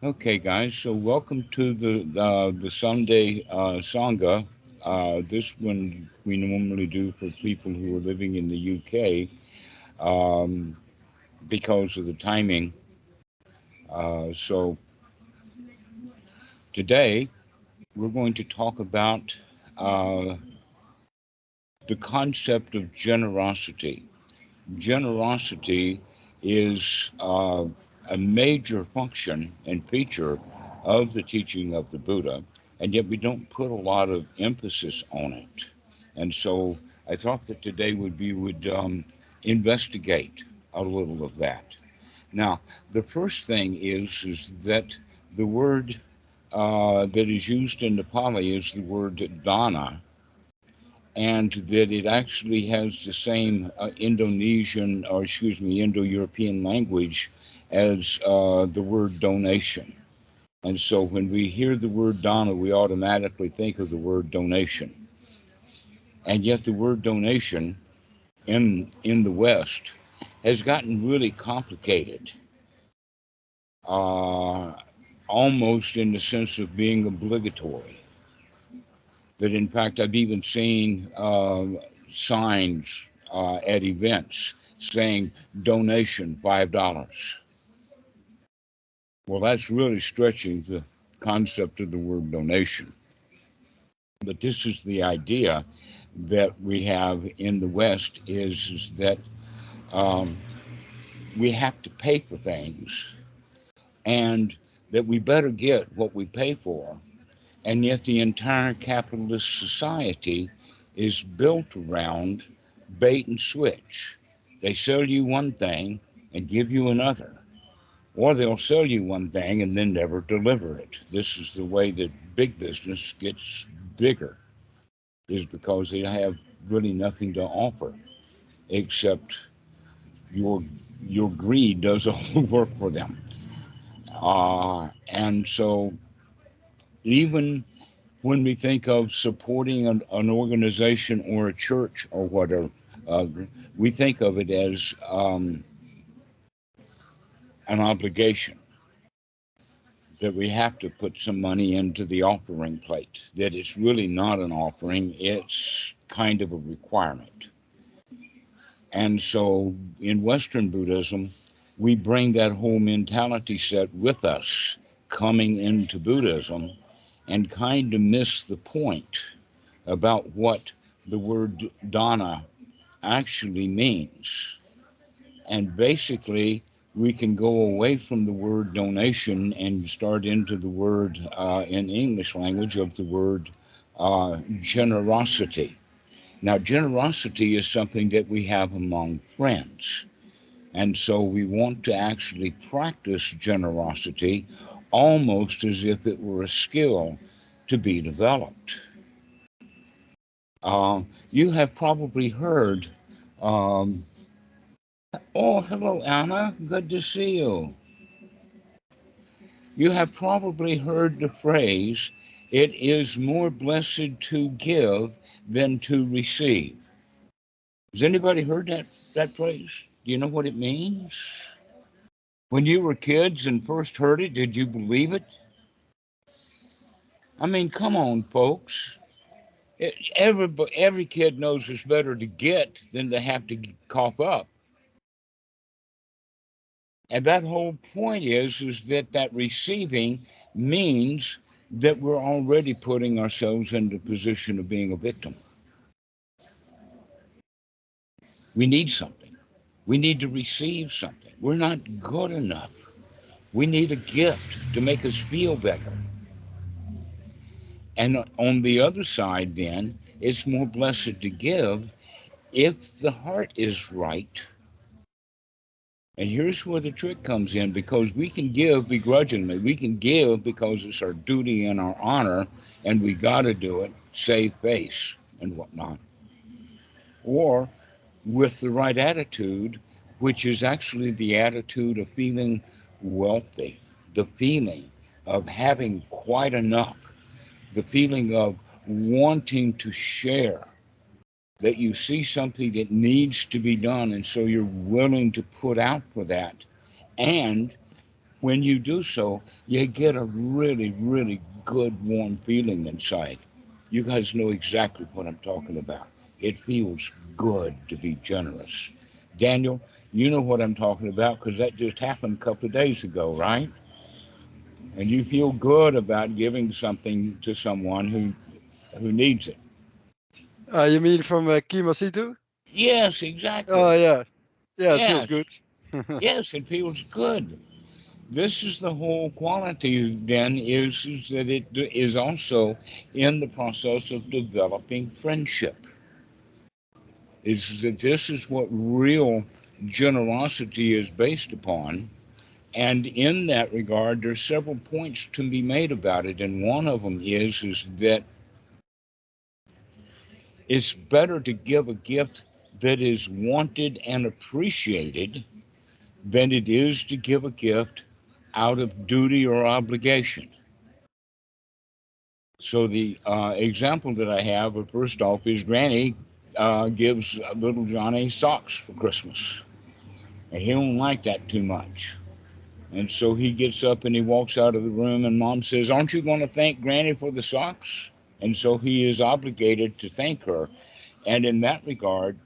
Okay, guys. So welcome to the Sunday Sangha. This one we normally do for people who are living in the UK because of the timing. So today we're going to talk about uh, the concept of generosity. Generosity is a major function and feature of the teaching of the Buddha, and yet we don't put a lot of emphasis on it. And so I thought that today would investigate a little of that. Now, the first thing is that the word that is used in the Pali is the word dana, and that it actually has the same Indonesian, or excuse me, Indo-European language as the word donation. And so when we hear the word dana, we automatically think of the word donation. And yet the word donation in the West has gotten really complicated, uh, almost in the sense of being obligatory. That in fact I've even seen signs at events saying donation $5. Well, that's really stretching the concept of the word donation. But this is the idea that we have in the West is that um, we have to pay for things, and that we better get what we pay for. And yet the entire capitalist society is built around bait and switch. They sell you one thing and give you another. Or they'll sell you one thing and then never deliver it. This is the way that big business gets bigger, is because they have really nothing to offer except your your greed does all the work for them. And so even when we think of supporting an organization or a church or whatever, uh, we think of it as an obligation, that we have to put some money into the offering plate, that it's really not an offering, it's kind of a requirement. And so in Western Buddhism, we bring that whole mentality set with us coming into Buddhism and kind of miss the point about what the word dana actually means. And basically, we can go away from the word donation and start into the word in English language of the word generosity. Now, generosity is something that we have among friends. And so we want to actually practice generosity almost as if it were a skill to be developed. You have probably heard, um, oh, hello, Anna. Good to see you. You have probably heard the phrase, it is more blessed to give than to receive. Has anybody heard that phrase? Do you know what it means? When you were kids and first heard it, did you believe it? I mean, come on, folks. Every kid knows it's better to get than to have to cough up. And that whole point is that receiving means that we're already putting ourselves in the position of being a victim. We need something. We need to receive something. We're not good enough. We need a gift to make us feel better. And on the other side, then, it's more blessed to give if the heart is right. And here's where the trick comes in, because we can give begrudgingly. We can give because it's our duty and our honor, and we got to do it, save face and whatnot. Or with the right attitude, which is actually the attitude of feeling wealthy, the feeling of having quite enough, the feeling of wanting to share that you see something that needs to be done, and so you're willing to put out for that. And when you do so, you get a really, really good, warm feeling inside. You guys know exactly what I'm talking about. It feels good to be generous. Daniel, you know what I'm talking about because that just happened a couple of days ago, right? And you feel good about giving something to someone who needs it. You mean from Kimasitu? Yes, Oh exactly. yeah, yeah, it feels Yes, good. yes, it feels good. This is the whole quality then is that it is also in the process of developing friendship. Is that this is what real generosity is based upon. And in that regard, there's several points to be made about it. And one of them is that it's better to give a gift that is wanted and appreciated than it is to give a gift out of duty or obligation. So the example that I have, first off, is Granny gives little Johnny socks for Christmas, and he don't like that too much. And so he gets up and he walks out of the room, and Mom says, "Aren't you going to thank Granny for the socks?" And so he is obligated to thank her. And in that regard,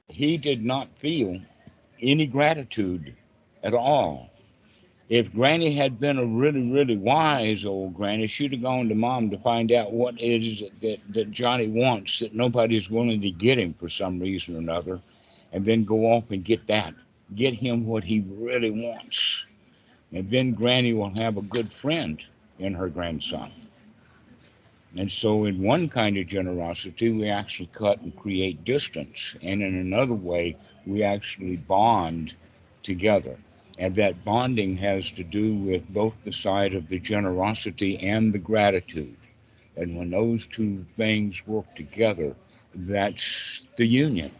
he did not feel any gratitude at all. If Granny had been a really, really wise old Granny, she'd have gone to Mom to find out what it is that Johnny wants that nobody's willing to get him for some reason or another, and then go off and get that. Get him what he really wants. And then Granny will have a good friend in her grandson. And so, in one kind of generosity, we actually cut and create distance. And in another way, we actually bond together. And that bonding has to do with both the side of the generosity and the gratitude. And when those two things work together, that's the union.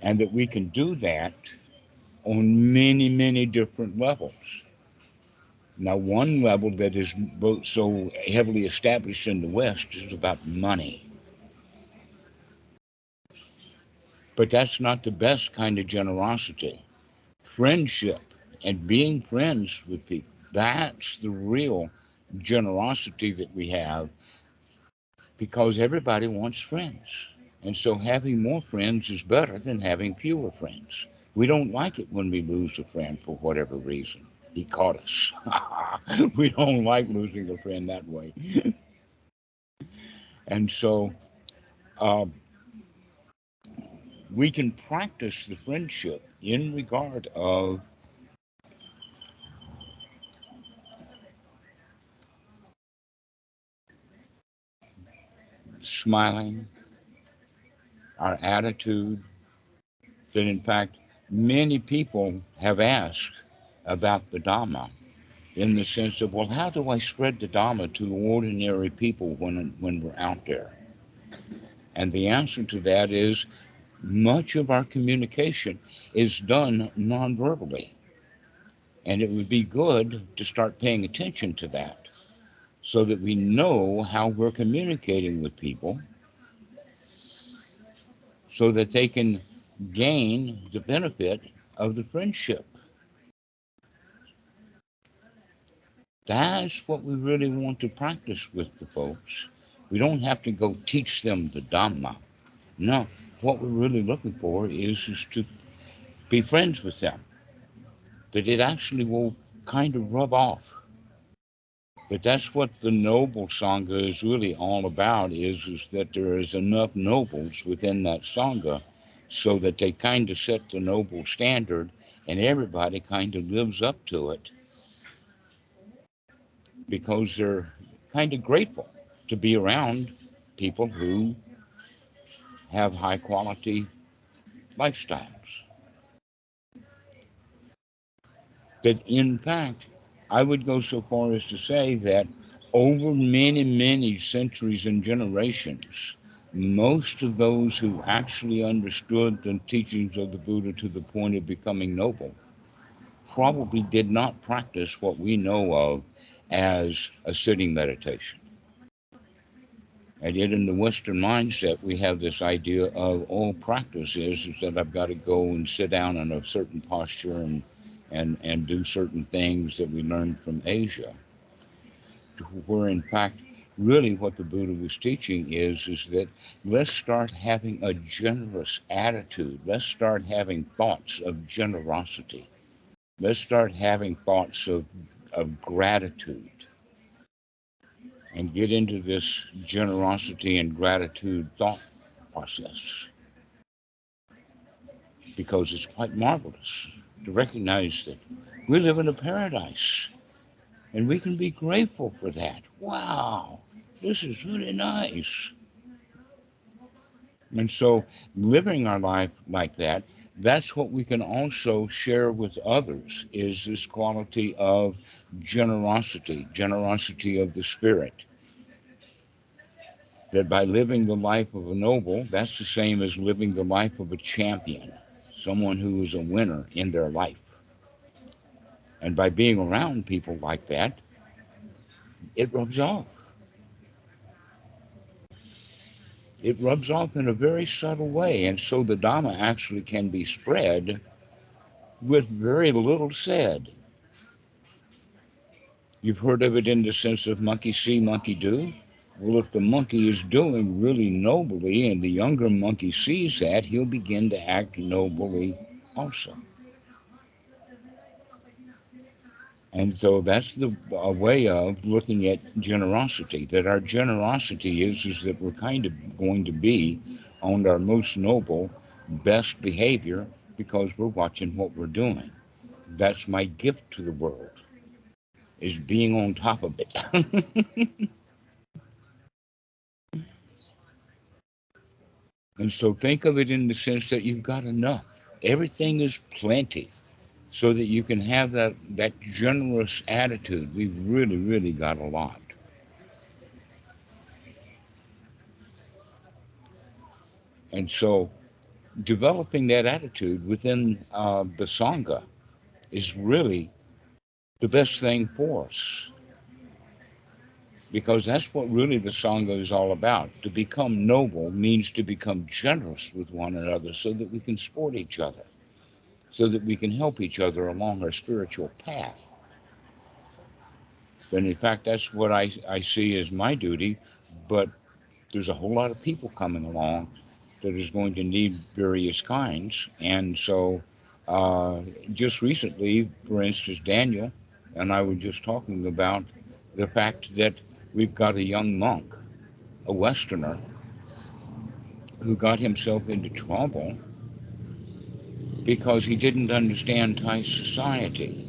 And that we can do that on many, many different levels. Now, one level that is both so heavily established in the West is about money. But that's not the best kind of generosity. Friendship and being friends with people, that's the real generosity that we have because everybody wants friends. And so having more friends is better than having fewer friends. We don't like it when we lose a friend for whatever reason. He caught us. We don't like losing a friend that way. And so uh, we can practice the friendship in regard of smiling, our attitude, that in fact many people have asked about the Dhamma in the sense of, well, how do I spread the Dhamma to ordinary people when we're out there? And the answer to that is much of our communication is done non-verbally. And it would be good to start paying attention to that so that we know how we're communicating with people so that they can gain the benefit of the friendship. That's what we really want to practice with the folks. We don't have to go teach them the Dhamma. No, what we're really looking for is to be friends with them, that it actually will kind of rub off. That that's what the noble Sangha is really all about is that there is enough nobles within that Sangha so that they kind of set the noble standard and everybody kind of lives up to it because they're kind of grateful to be around people who have high quality lifestyles. That in fact, I would go so far as to say that over many, many centuries and generations, most of those who actually understood the teachings of the Buddha to the point of becoming noble probably did not practice what we know of as a sitting meditation. And yet in the Western mindset, we have this idea of all practice is that I've got to go and sit down in a certain posture and do certain things that we learned from Asia, where in fact, really what the Buddha was teaching is that let's start having a generous attitude. Let's start having thoughts of generosity. Let's start having thoughts of gratitude and get into this generosity and gratitude thought process because it's quite marvelous to recognize that we live in a paradise and we can be grateful for that. Wow, this is really nice. And so living our life like that, that's what we can also share with others is this quality of generosity, generosity of the spirit. That by living the life of a noble, that's the same as living the life of a champion, someone who is a winner in their life. And by being around people like that, it rubs off. It rubs off in a very subtle way. And so the Dhamma actually can be spread with very little said. You've heard of it in the sense of monkey see, monkey do. Well, if the monkey is doing really nobly and the younger monkey sees that, he'll begin to act nobly also. And so that's a way of looking at generosity, that our generosity is that we're kind of going to be on our most noble, best behavior because we're watching what we're doing. That's my gift to the world, is being on top of it. And so think of it in the sense that you've got enough. Everything is plenty so that you can have that generous attitude. We've really, really got a lot. And so developing that attitude within the Sangha is really the best thing for us because that's what really the Sangha is all about. To become noble means to become generous with one another so that we can support each other, so that we can help each other along our spiritual path. And in fact, that's what I see as my duty, but there's a whole lot of people coming along that is going to need various kinds. And so just recently, for instance, Daniel and I were just talking about the fact that we've got a young monk, a Westerner, who got himself into trouble because he didn't understand Thai society.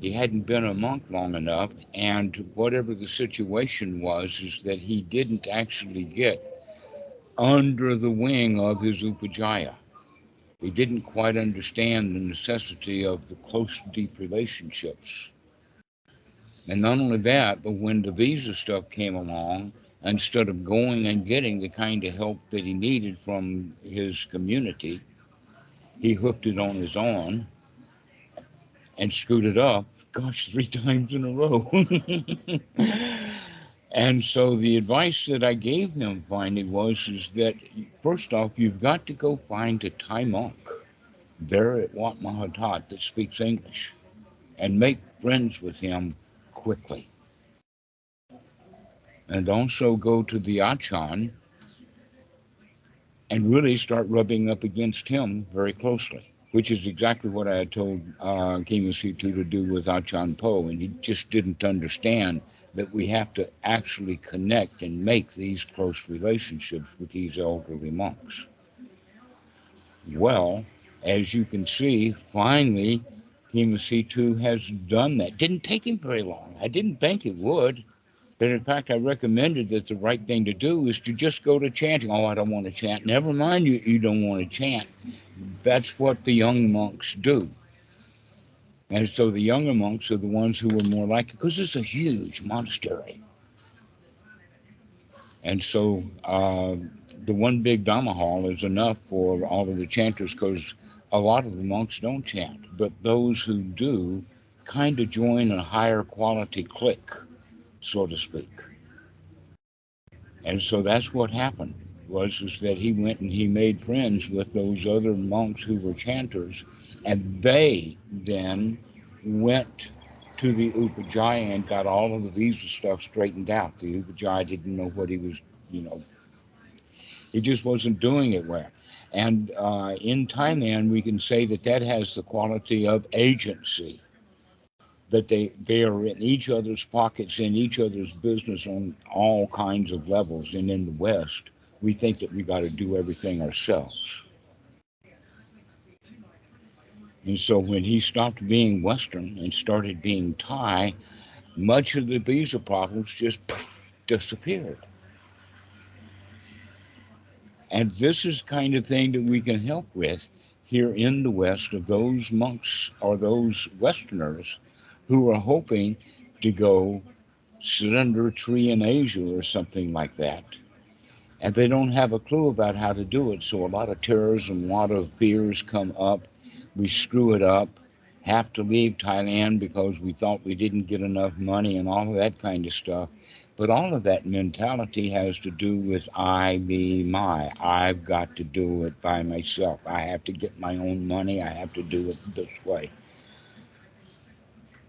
He hadn't been a monk long enough, and whatever the situation was, is that he didn't actually get under the wing of his upajjhaya. He didn't quite understand the necessity of the close, deep relationships. And not only that, but when the visa stuff came along, instead of going and getting the kind of help that he needed from his community, he hooked it on his own and screwed it up, gosh, 3 times in a row. And so the advice that I gave him finally is that first off, you've got to go find a Thai monk there at Wat Mahatat that speaks English and make friends with him quickly. And also go to the Achan and really start rubbing up against him very closely, which is exactly what I had told Kima Situ to do with Achan Po, and he just didn't understand that we have to actually connect and make these close relationships with these elderly monks. Well, as you can see, finally, Kima Situ has done that. Didn't take him very long. I didn't think it would. But in fact, I recommended that the right thing to do is to just go to chanting. Oh, I don't want to chant. Never mind, you don't want to chant. That's what the young monks do. And so the younger monks are the ones who are more likely, because it's a huge monastery. And so the one big Dhamma hall is enough for all of the chanters because a lot of the monks don't chant. But those who do kind of join a higher quality clique, so to speak. And so that's what happened, was is that he went and he made friends with those other monks who were chanters, and they then went to the Upajjhaya and got all of the visa stuff straightened out. The Upajjhaya didn't know what he was, you know, he just wasn't doing it well. And in Thailand, we can say that that has the quality of agency, that they are in each other's pockets, in each other's business on all kinds of levels. And in the West, we think that we got to do everything ourselves. And so when he stopped being Western and started being Thai, much of the visa problems just disappeared. And this is the kind of thing that we can help with here in the West, of those monks or those Westerners who are hoping to go sit under a tree in Asia or something like that. And they don't have a clue about how to do it. So a lot of terrorism, a lot of fears come up. We screw it up, have to leave Thailand because we thought we didn't get enough money and all of that kind of stuff. But all of that mentality has to do with I, me, my. I've got to do it by myself. I have to get my own money. I have to do it this way.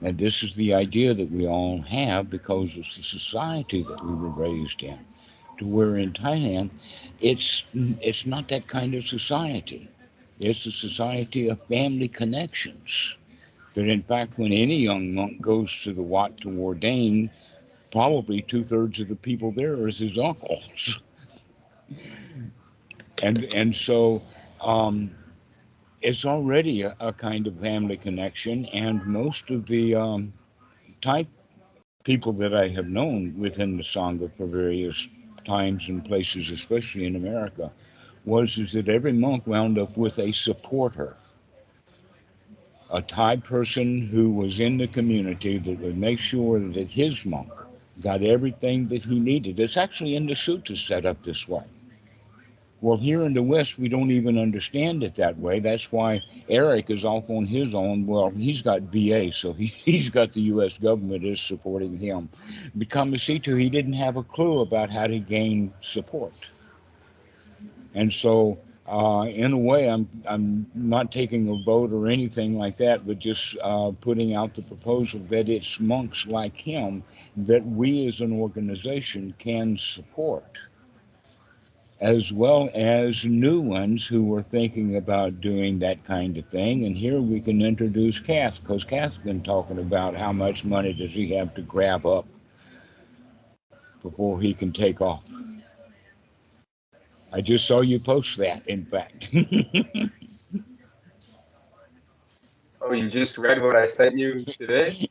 And this is the idea that we all have because it's the society that we were raised in. To where in Thailand, it's not that kind of society. It's a society of family connections. That in fact, when any young monk goes to the Wat to ordain, probably two-thirds of the people there is his uncles, and so it's already a kind of family connection. And most of the Thai people that I have known within the Sangha for various times and places, especially in America, was is that every monk wound up with a supporter, a Thai person who was in the community that would make sure that his monk got everything that he needed. It's actually in the suttas set up this way. Well, here in the West, we don't even understand it that way. That's why Eric is off on his own. Well, he's got VA, so he's got the U.S. government is supporting him. But Kamasito, he didn't have a clue about how to gain support. And so, in a way, I'm not taking a vote or anything like that, but just putting out the proposal that it's monks like him that we as an organization can support, as well as new ones who are thinking about doing that kind of thing. And here we can introduce Kath, because Kath's been talking about how much money does he have to grab up before he can take off. I just saw you post that, in fact. Oh, you just read what I sent you today?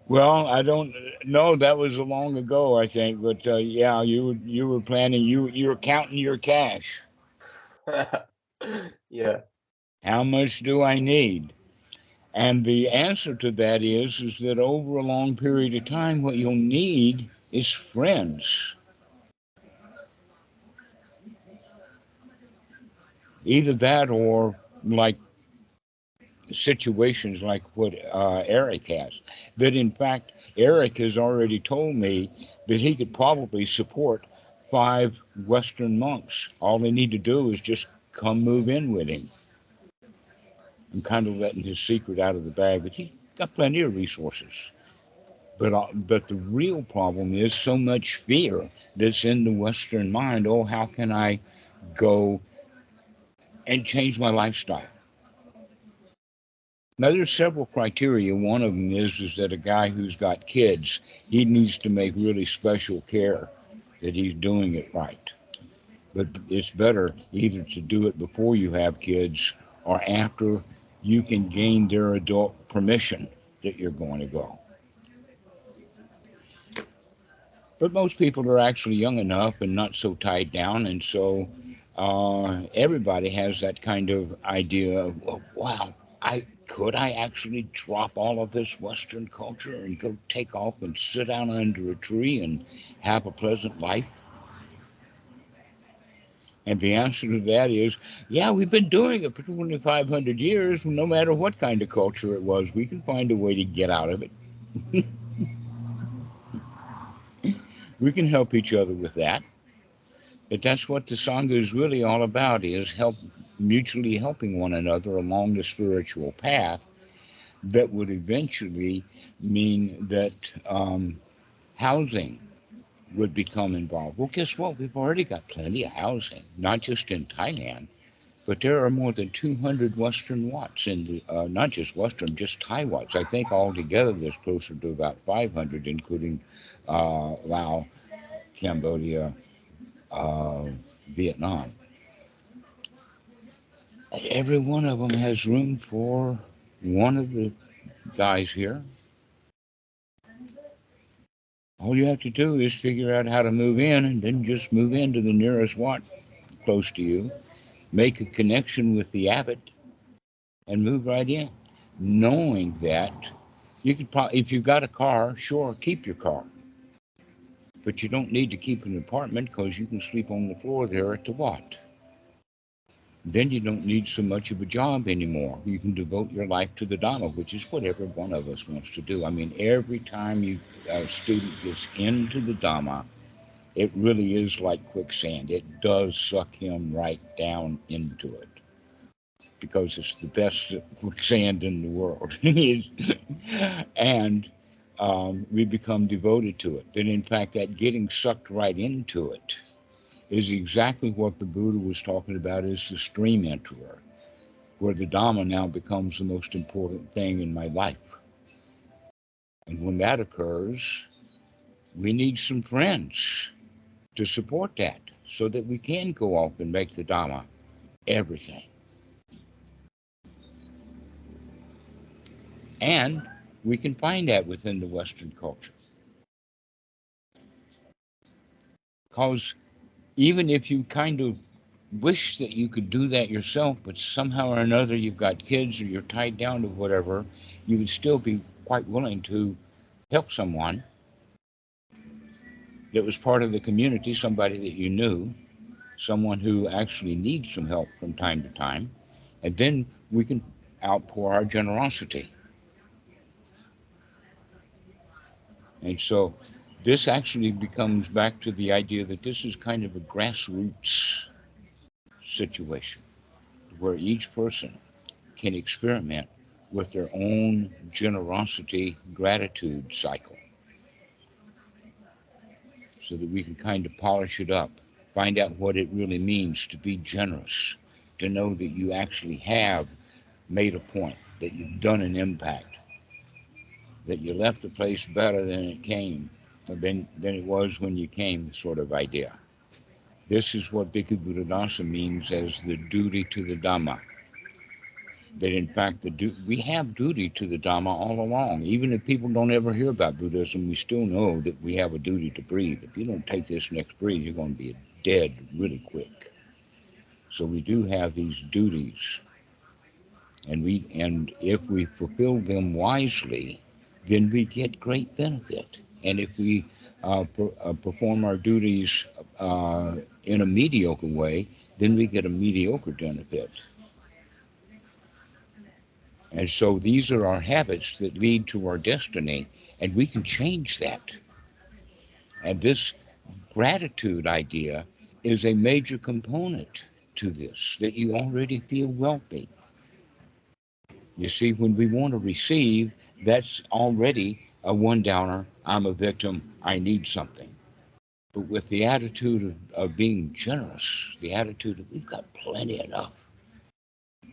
Well, I don't know. That was long ago, I think. But yeah, you were planning. You were counting your cash. Yeah. How much do I need? And the answer to that is that over a long period of time, what you'll need is friends. Either that or like situations like what Eric has. That in fact, Eric has already told me that he could probably support 5 Western monks. All they need to do is just come move in with him. I'm kind of letting his secret out of the bag, but he's got plenty of resources. But the real problem is so much fear that's in the Western mind. Oh, how can I go and change my lifestyle? Now, there's several criteria. One of them is that a guy who's got kids, he needs to make really special care that he's doing it right. But it's better either to do it before you have kids or after you can gain their adult permission that you're going to go. But most people are actually young enough and not so tied down, and so everybody has that kind of idea of, well, wow, I actually drop all of this Western culture and go take off and sit down under a tree and have a pleasant life? And the answer to that is, yeah, we've been doing it for 2,500 years. No matter what kind of culture it was, we can find a way to get out of it. We can help each other with that. But that's what the Sangha is really all about, is mutually helping one another along the spiritual path that would eventually mean that housing would become involved. Well, guess what? We've already got plenty of housing, not just in Thailand, but there are more than 200 Western Watts in the, not just Western, just Thai Watts. I think altogether there's closer to about 500, including Laos, Cambodia, uh, Vietnam. Every one of them has room for one of the guys here. All you have to do is figure out how to move in, and then just move into the nearest Watt close to you, make a connection with the abbot, and move right in, knowing that you could if you've got a car, sure, keep your car, but you don't need to keep an apartment because you can sleep on the floor there at the Watt. Then you don't need so much of a job anymore. You can devote your life to the Dhamma, which is what every one of us wants to do. I mean, every time a student gets into the Dhamma, it really is like quicksand. It does suck him right down into it because it's the best quicksand in the world. And we become devoted to it. And in fact, that getting sucked right into it is exactly what the Buddha was talking about as the stream enterer, where the Dhamma now becomes the most important thing in my life. And when that occurs, we need some friends to support that so that we can go off and make the Dhamma everything. And we can find that within the Western culture. Because even if you kind of wish that you could do that yourself, but somehow or another you've got kids or you're tied down to whatever, you would still be quite willing to help someone that was part of the community, somebody that you knew, someone who actually needs some help from time to time, and then we can outpour our generosity. And so this actually becomes back to the idea that this is kind of a grassroots situation where each person can experiment with their own generosity gratitude cycle so that we can kind of polish it up, find out what it really means to be generous, to know that you actually have made a point, that you've done an impact, that you left the place better than it came, than it was when you came, sort of idea. This is what Bhikkhu Buddhadasa means as the duty to the Dhamma. That in fact we have duty to the Dhamma all along. Even if people don't ever hear about Buddhism, we still know that we have a duty to breathe. If you don't take this next breath, you're going to be dead really quick. So we do have these duties, and if we fulfill them wisely, then we get great benefit. And if we perform our duties in a mediocre way, then we get a mediocre benefit. And so these are our habits that lead to our destiny, and we can change that. And this gratitude idea is a major component to this, that you already feel wealthy. You see, when we want to receive, that's already a one downer. I'm a victim. I need something. But with the attitude of being generous, the attitude of we've got plenty enough.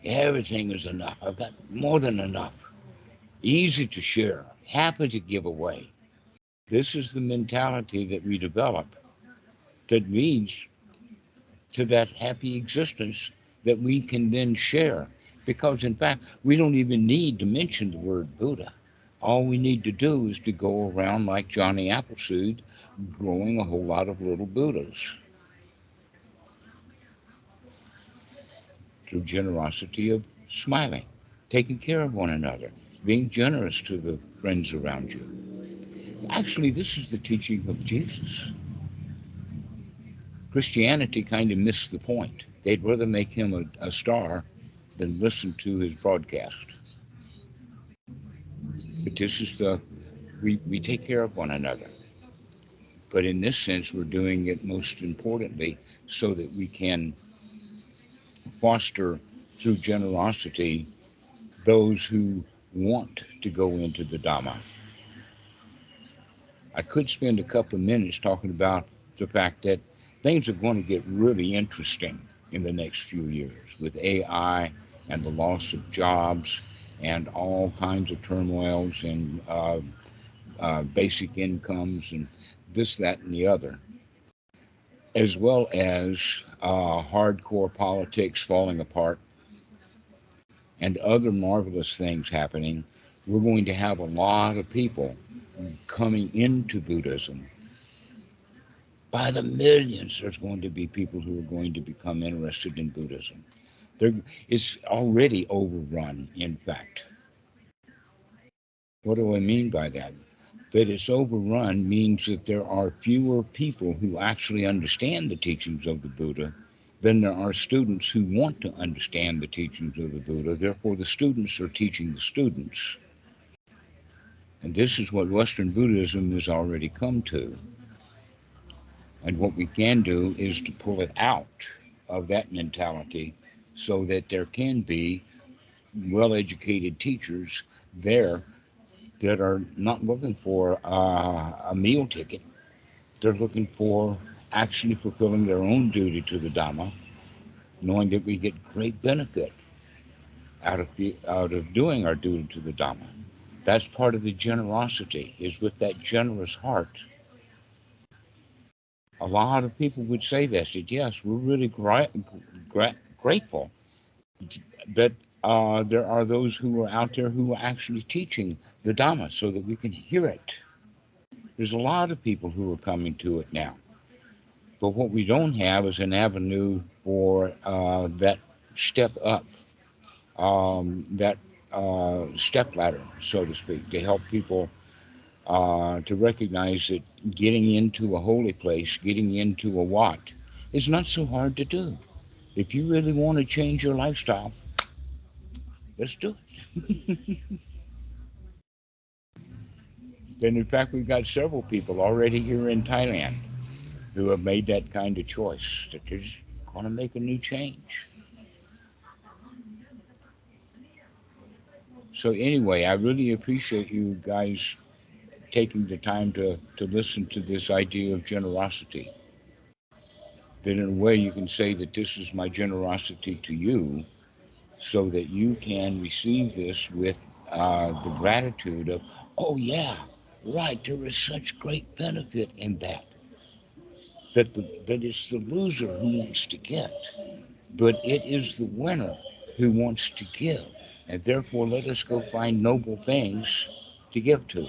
Everything is enough. I've got more than enough. Easy to share, happy to give away. This is the mentality that we develop that leads to that happy existence that we can then share. Because in fact, we don't even need to mention the word Buddha. All we need to do is to go around like Johnny Appleseed, growing a whole lot of little Buddhas through generosity of smiling, taking care of one another, being generous to the friends around you. Actually, this is the teaching of Jesus. Christianity kind of missed the point. They'd rather make him a star than listen to his broadcast. But this is we take care of one another. But in this sense, we're doing it most importantly so that we can foster through generosity those who want to go into the Dhamma. I could spend a couple of minutes talking about the fact that things are going to get really interesting in the next few years with AI and the loss of jobs and all kinds of turmoils and basic incomes and this, that, and the other, as well as hardcore politics falling apart and other marvelous things happening. We're going to have a lot of people coming into Buddhism. By the millions, there's going to be people who are going to become interested in Buddhism. It's already overrun, in fact. What do I mean by that? That it's overrun means that there are fewer people who actually understand the teachings of the Buddha than there are students who want to understand the teachings of the Buddha. Therefore, the students are teaching the students. And this is what Western Buddhism has already come to. And what we can do is to pull it out of that mentality so that there can be well-educated teachers there that are not looking for a meal ticket. They're looking for actually fulfilling their own duty to the Dhamma, knowing that we get great benefit out of doing our duty to the Dhamma. That's part of the generosity, is with that generous heart. A lot of people would say this, that yes, we're really grateful that there are those who are out there who are actually teaching the Dhamma so that we can hear it. There's a lot of people who are coming to it now. But what we don't have is an avenue for that step up, that step ladder, so to speak, to help people to recognize that getting into a holy place, getting into a Wat, is not so hard to do. If you really want to change your lifestyle, let's do it. And in fact, we've got several people already here in Thailand who have made that kind of choice, that they're just going to make a new change. So anyway, I really appreciate you guys taking the time to listen to this idea of generosity. That in a way you can say that this is my generosity to you so that you can receive this with the gratitude of, oh yeah, right, there is such great benefit in that. That it's the loser who wants to get, but it is the winner who wants to give. And therefore, let us go find noble things to give to.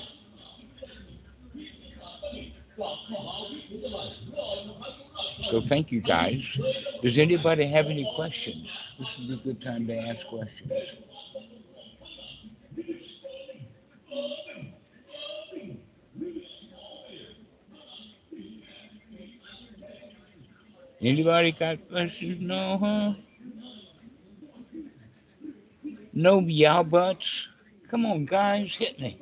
So thank you guys. Does anybody have any questions? This would be a good time to ask questions. Anybody got questions? No, huh? No yeah buts? Come on, guys, hit me.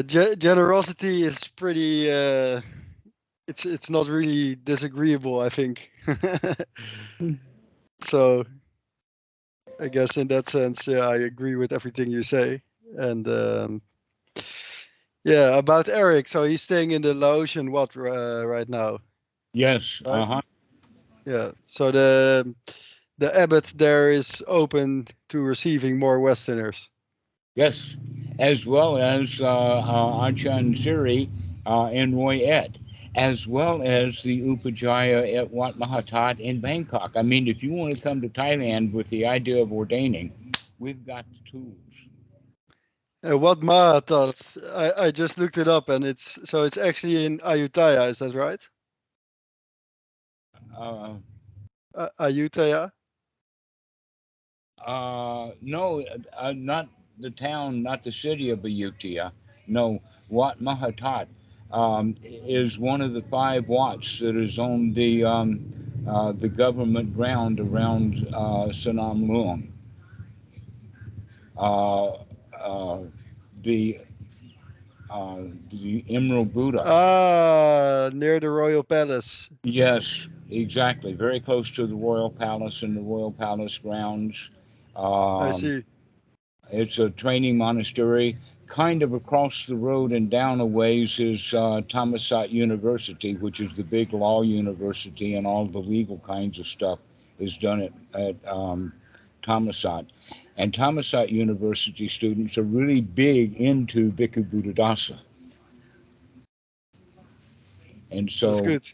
Generosity is pretty. It's not really disagreeable, I think. So I guess in that sense, yeah, I agree with everything you say. And yeah, about Eric. So he's staying in the Laotian Wat right now. Yes, Right? uh-huh. Yeah. So the abbot there is open to receiving more Westerners. Yes, as well as Achan Siri and Roy Ed, as well as the Upajaya at Wat Mahatat in Bangkok. I mean, if you want to come to Thailand with the idea of ordaining, we've got the tools. Wat Mahatat, I just looked it up, and it's actually in Ayutthaya. Is that right? Ayutthaya. No, not the town, not the city of Ayutthaya. No, Wat Mahatat is one of the 5 Wats that is on the government ground around Sanam Luang. Uh, uh, the the Emerald Buddha. Near the royal palace. Yes, exactly. Very close to the Royal Palace and the Royal Palace grounds. I Um, see. it's a training monastery. Kind of across the road and down a ways is Thammasat University, which is the big law university, and all the legal kinds of stuff is done at Thammasat. And Thammasat University students are really big into Bhikkhu Buddhadasa. And That's so good.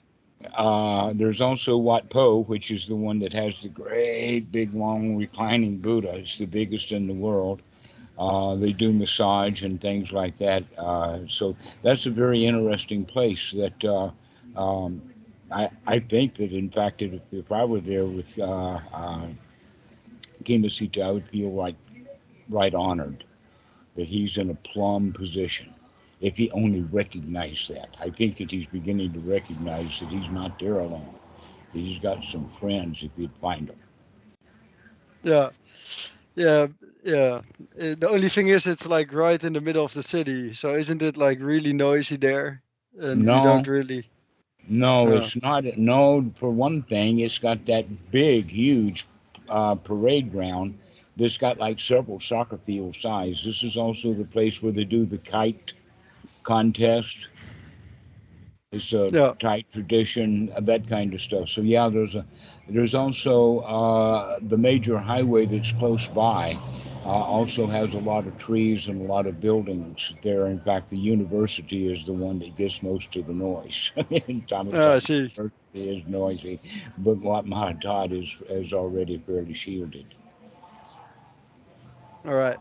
there's also Wat Po, which is the one that has the great big long reclining Buddha. It's the biggest in the world. They do massage and things like that. So that's a very interesting place that I think that, in fact, if I were there with Kimasita, I would feel right honored that he's in a plum position. If he only recognized that, I think that he's beginning to recognize that he's not there alone. He's got some friends if he'd find them. Yeah. Yeah. Yeah. The only thing is, it's like right in the middle of the city. So isn't it like really noisy there? And you No, don't really. no, Uh, it's not. No, for one thing, it's got that big, huge parade ground that's got like several soccer field size. This is also the place where they do the kite contest. It's a yeah. tight tradition, that kind of stuff. So yeah, there's also the major highway that's close by. Also has a lot of trees and a lot of buildings there. In fact, the university is the one that gets most of the noise. Thomas I see. University is noisy, but Wat Mahathat is already fairly shielded. All right.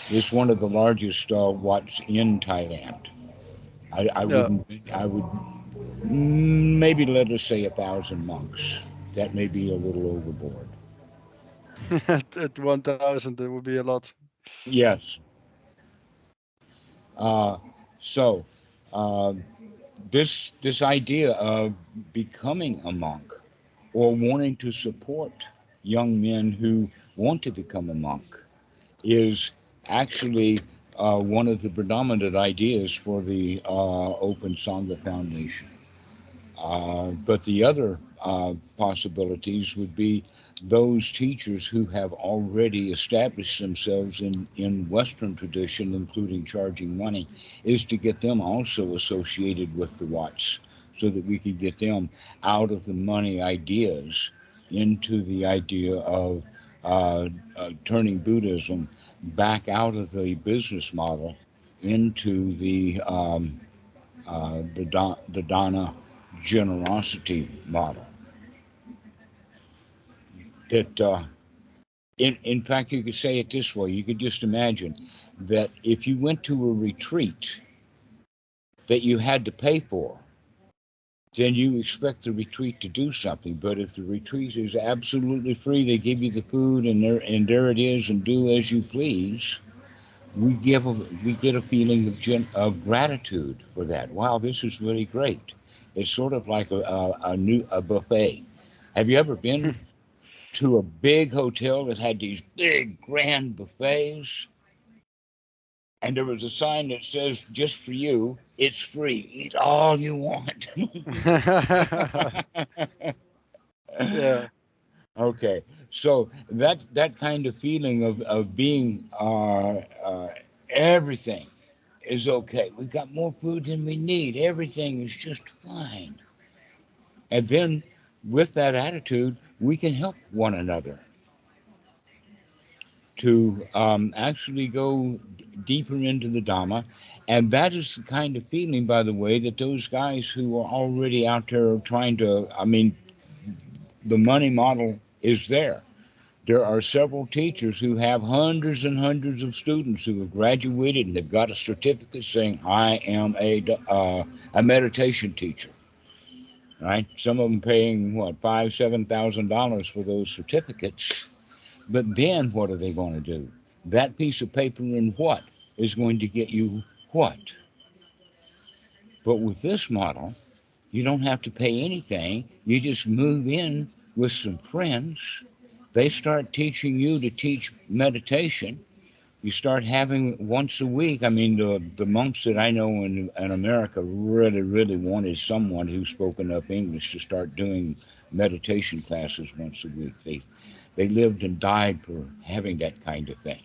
It's one of the largest Wats in Thailand. I Yeah. wouldn't. I would maybe let us say 1,000 monks. That may be a little overboard. At 1,000, it would be a lot. Yes. Uh, so uh, this idea of becoming a monk or wanting to support young men who want to become a monk is actually one of the predominant ideas for the Open Sangha Foundation. But the other possibilities would be those teachers who have already established themselves in Western tradition, including charging money, is to get them also associated with the Watts so that we could get them out of the money ideas into the idea of turning Buddhism back out of the business model into the Dana generosity model. That, in fact, you could say it this way: you could just imagine that if you went to a retreat that you had to pay for, then you expect the retreat to do something. But if the retreat is absolutely free, they give you the food, and there it is, and do as you please. We get a feeling of gratitude for that. Wow, this is really great. It's sort of like a buffet. Have you ever been to a big hotel that had these big grand buffets? And there was a sign that says, just for you, it's free. Eat all you want. Yeah. Okay, so that kind of feeling of being everything is okay. We've got more food than we need. Everything is just fine. And then with that attitude, we can help one another to actually go deeper into the Dhamma. And that is the kind of feeling, by the way, that those guys who are already out there trying to, I mean, the money model is there. There are several teachers who have hundreds and hundreds of students who have graduated and they've got a certificate saying, I am a meditation teacher. Right? Some of them paying what, $5,000, $7,000 for those certificates. But then what are they going to do? That piece of paper in what is going to get you what? But with this model, you don't have to pay anything. You just move in with some friends. They start teaching you to teach meditation. You start having once a week. I mean, the monks that I know in America really, really wanted someone who spoke enough English to start doing meditation classes once a week. They lived and died for having that kind of thing.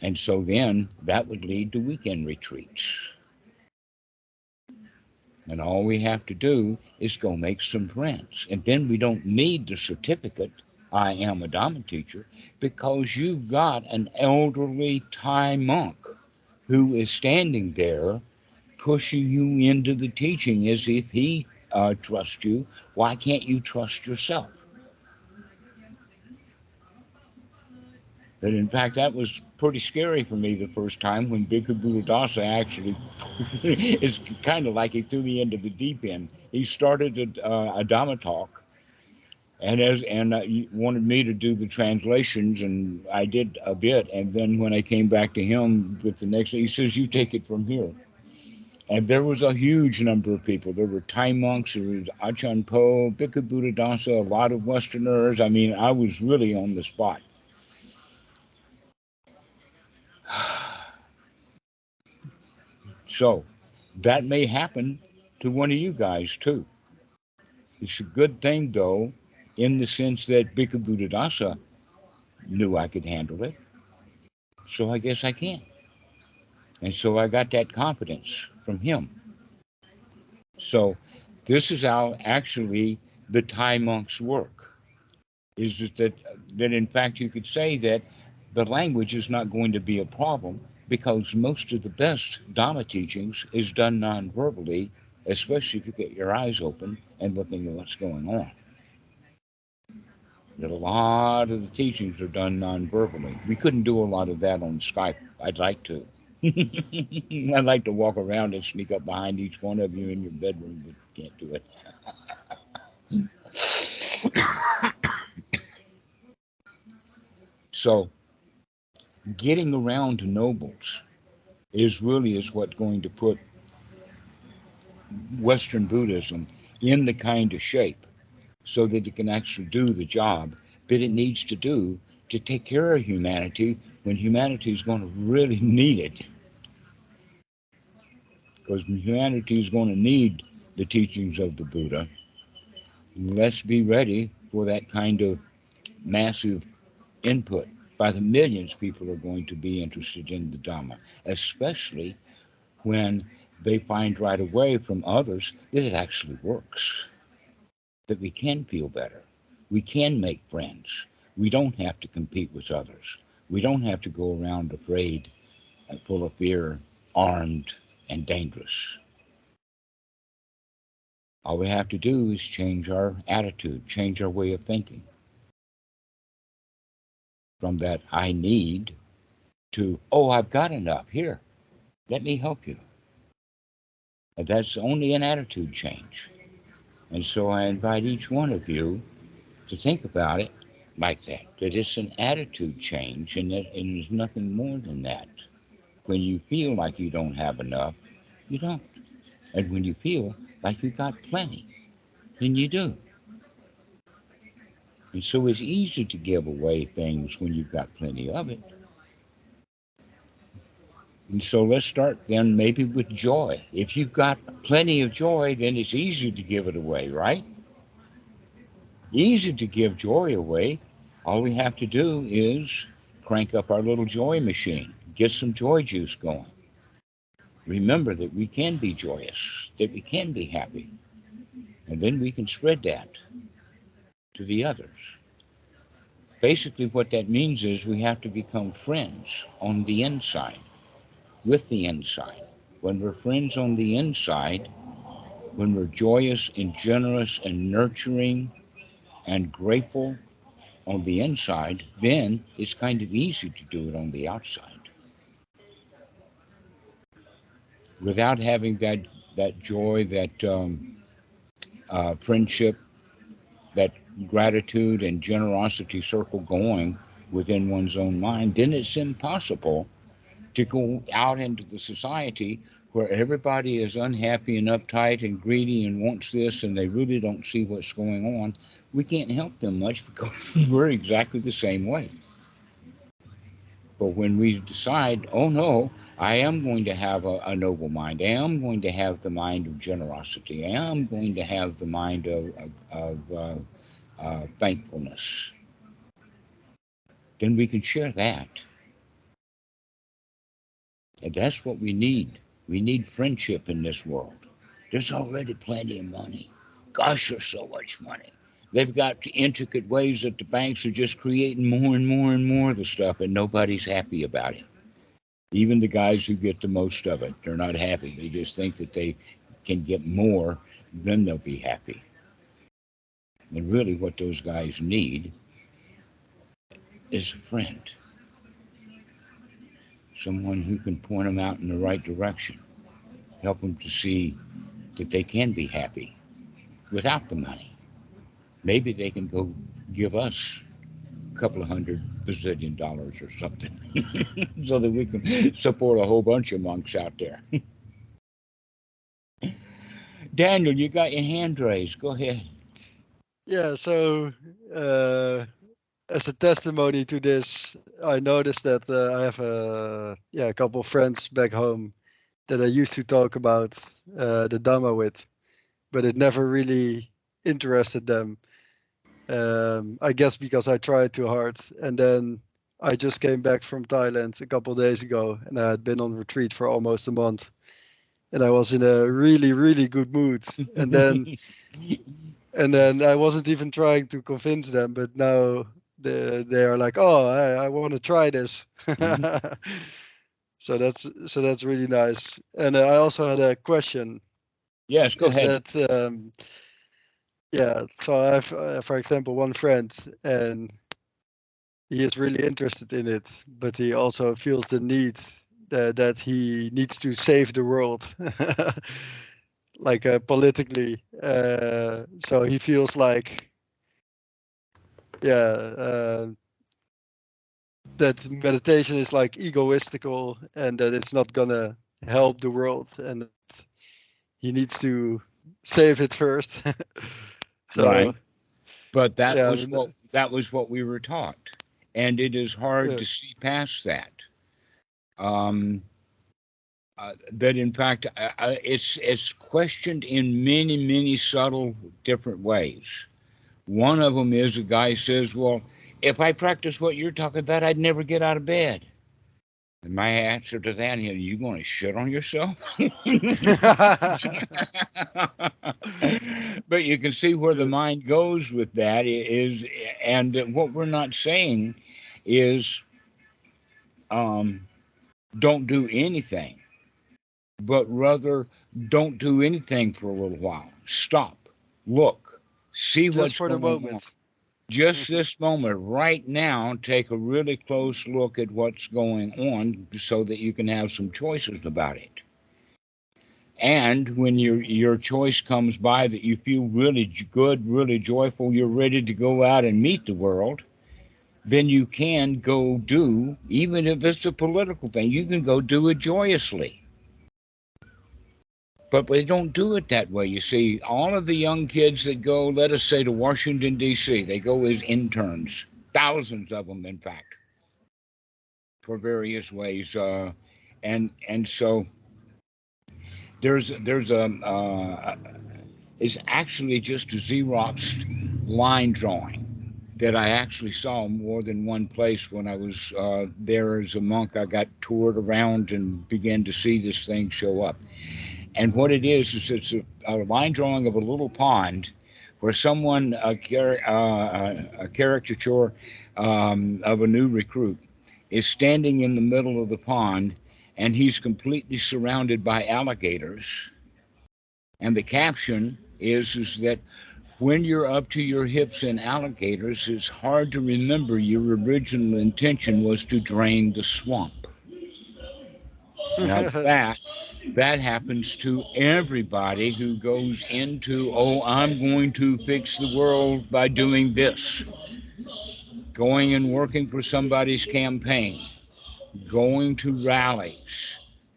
And so then that would lead to weekend retreats. And all we have to do is go make some friends. And then we don't need the certificate, I am a Dhamma teacher, because you've got an elderly Thai monk who is standing there pushing you into the teaching as if he trusts you. Why can't you trust yourself? But in fact, that was pretty scary for me the first time when Bhikkhu Buddhadasa actually, it's kind of like he threw me into the deep end. He started a Dhamma talk, and he wanted me to do the translations, and I did a bit. And then when I came back to him with the next, he says, "You take it from here." And there was a huge number of people. There were Thai monks, there was Achan Po, Bhikkhu Buddhadasa, a lot of Westerners. I mean, I was really on the spot. So that may happen to one of you guys too. It's a good thing though, in the sense that Bhikkhu Buddhadasa knew I could handle it. So I guess I can. And so I got that confidence from him. So this is how actually the Thai monks work. Is that in fact you could say that the language is not going to be a problem because most of the best Dhamma teachings is done non-verbally, especially if you get your eyes open and looking at what's going on. That a lot of the teachings are done non-verbally. We couldn't do a lot of that on Skype. I'd like to. I'd like to walk around and sneak up behind each one of you in your bedroom, but can't do it. So getting around to nobles is what's going to put Western Buddhism in the kind of shape so that it can actually do the job that it needs to do to take care of humanity when humanity is going to really need it. Because humanity is going to need the teachings of the Buddha. Let's be ready for that kind of massive input. By the millions, people are going to be interested in the Dhamma, especially when they find right away from others that it actually works, that we can feel better, we can make friends, we don't have to compete with others, we don't have to go around afraid and full of fear, armed and dangerous. All we have to do is change our attitude, change our way of thinking from that I need to, oh, I've got enough, here, let me help you. And that's only an attitude change. And so I invite each one of you to think about it like that it's an attitude change, and there's nothing more than that. When you feel like you don't have enough, you don't. And when you feel like you got plenty, then you do. And so it's easy to give away things when you've got plenty of it. And so let's start then maybe with joy. If you've got plenty of joy, then it's easy to give it away, right? Easy to give joy away. All we have to do is crank up our little joy machine, get some joy juice going. Remember that we can be joyous, that we can be happy, and then we can spread that to the others. Basically, what that means is we have to become friends on the inside, with the inside. When we're friends on the inside, when we're joyous and generous and nurturing and grateful on the inside, then it's kind of easy to do it on the outside. Without having that joy, that friendship, that gratitude and generosity circle going within one's own mind, then it's impossible to go out into the society where everybody is unhappy and uptight and greedy and wants this and they really don't see what's going on. We can't help them much because we're exactly the same way. But when we decide, oh no, I am going to have a noble mind, I am going to have the mind of generosity, I am going to have the mind of thankfulness, then we can share that. And that's what we need. We need friendship in this world. There's already plenty of money. Gosh, there's so much money. They've got intricate ways that the banks are just creating more and more and more of the stuff, and nobody's happy about it. Even the guys who get the most of it, they're not happy. They just think that they can get more, then they'll be happy. And really, what those guys need is a friend, someone who can point them out in the right direction, help them to see that they can be happy without the money. Maybe they can go give us a couple of $100 bazillion or something so that we can support a whole bunch of monks out there. Daniel, you got your hand raised. Go ahead. Yeah, so as a testimony to this, I noticed that I have a couple of friends back home that I used to talk about the Dhamma with, but it never really interested them. I guess because I tried too hard. And then I just came back from Thailand a couple of days ago, and I had been on retreat for almost a month. And I was in a really, really good mood. And then I wasn't even trying to convince them, but now they are like, "Oh, I want to try this." So that's really nice. And I also had a question. Yes, go Is ahead. that yeah? So I have, for example, one friend, and he is really interested in it, but he also feels the need that he needs to save the world, like politically. So he feels like, yeah, that meditation is like egoistical and that it's not gonna help the world, and that he needs to save it first. So Right. But yeah, that was what we were taught. And it is hard yeah. to see past that. Um, that in fact it's questioned in many subtle different ways. One of them is a guy says, "Well, if I practice what you're talking about, I'd never get out of bed." And my answer to that is, "You going to shit on yourself?" But you can see where the mind goes with that is, and what we're not saying is, um, don't do anything, but rather don't do anything for a little while. Stop, look, see Just what's for the going on. moment. Just this moment, right now, take a really close look at what's going on so that you can have some choices about it. And when your choice comes by that you feel really good, really joyful, you're ready to go out and meet the world, then you can go do, even if it's a political thing, you can go do it joyously. But they don't do it that way. You see, all of the young kids that go, let us say, to Washington, D.C., they go as interns, thousands of them, in fact, for various ways. And so there's it's actually just a Xerox line drawing that I actually saw more than one place when I was there as a monk. I got toured around and began to see this thing show up. And what it is it's a line drawing of a little pond where someone, a caricature of a new recruit, is standing in the middle of the pond, and he's completely surrounded by alligators. And the caption is that when you're up to your hips in alligators, it's hard to remember your original intention was to drain the swamp. Now that happens to everybody who goes into, oh, I'm going to fix the world by doing this, going and working for somebody's campaign, going to rallies,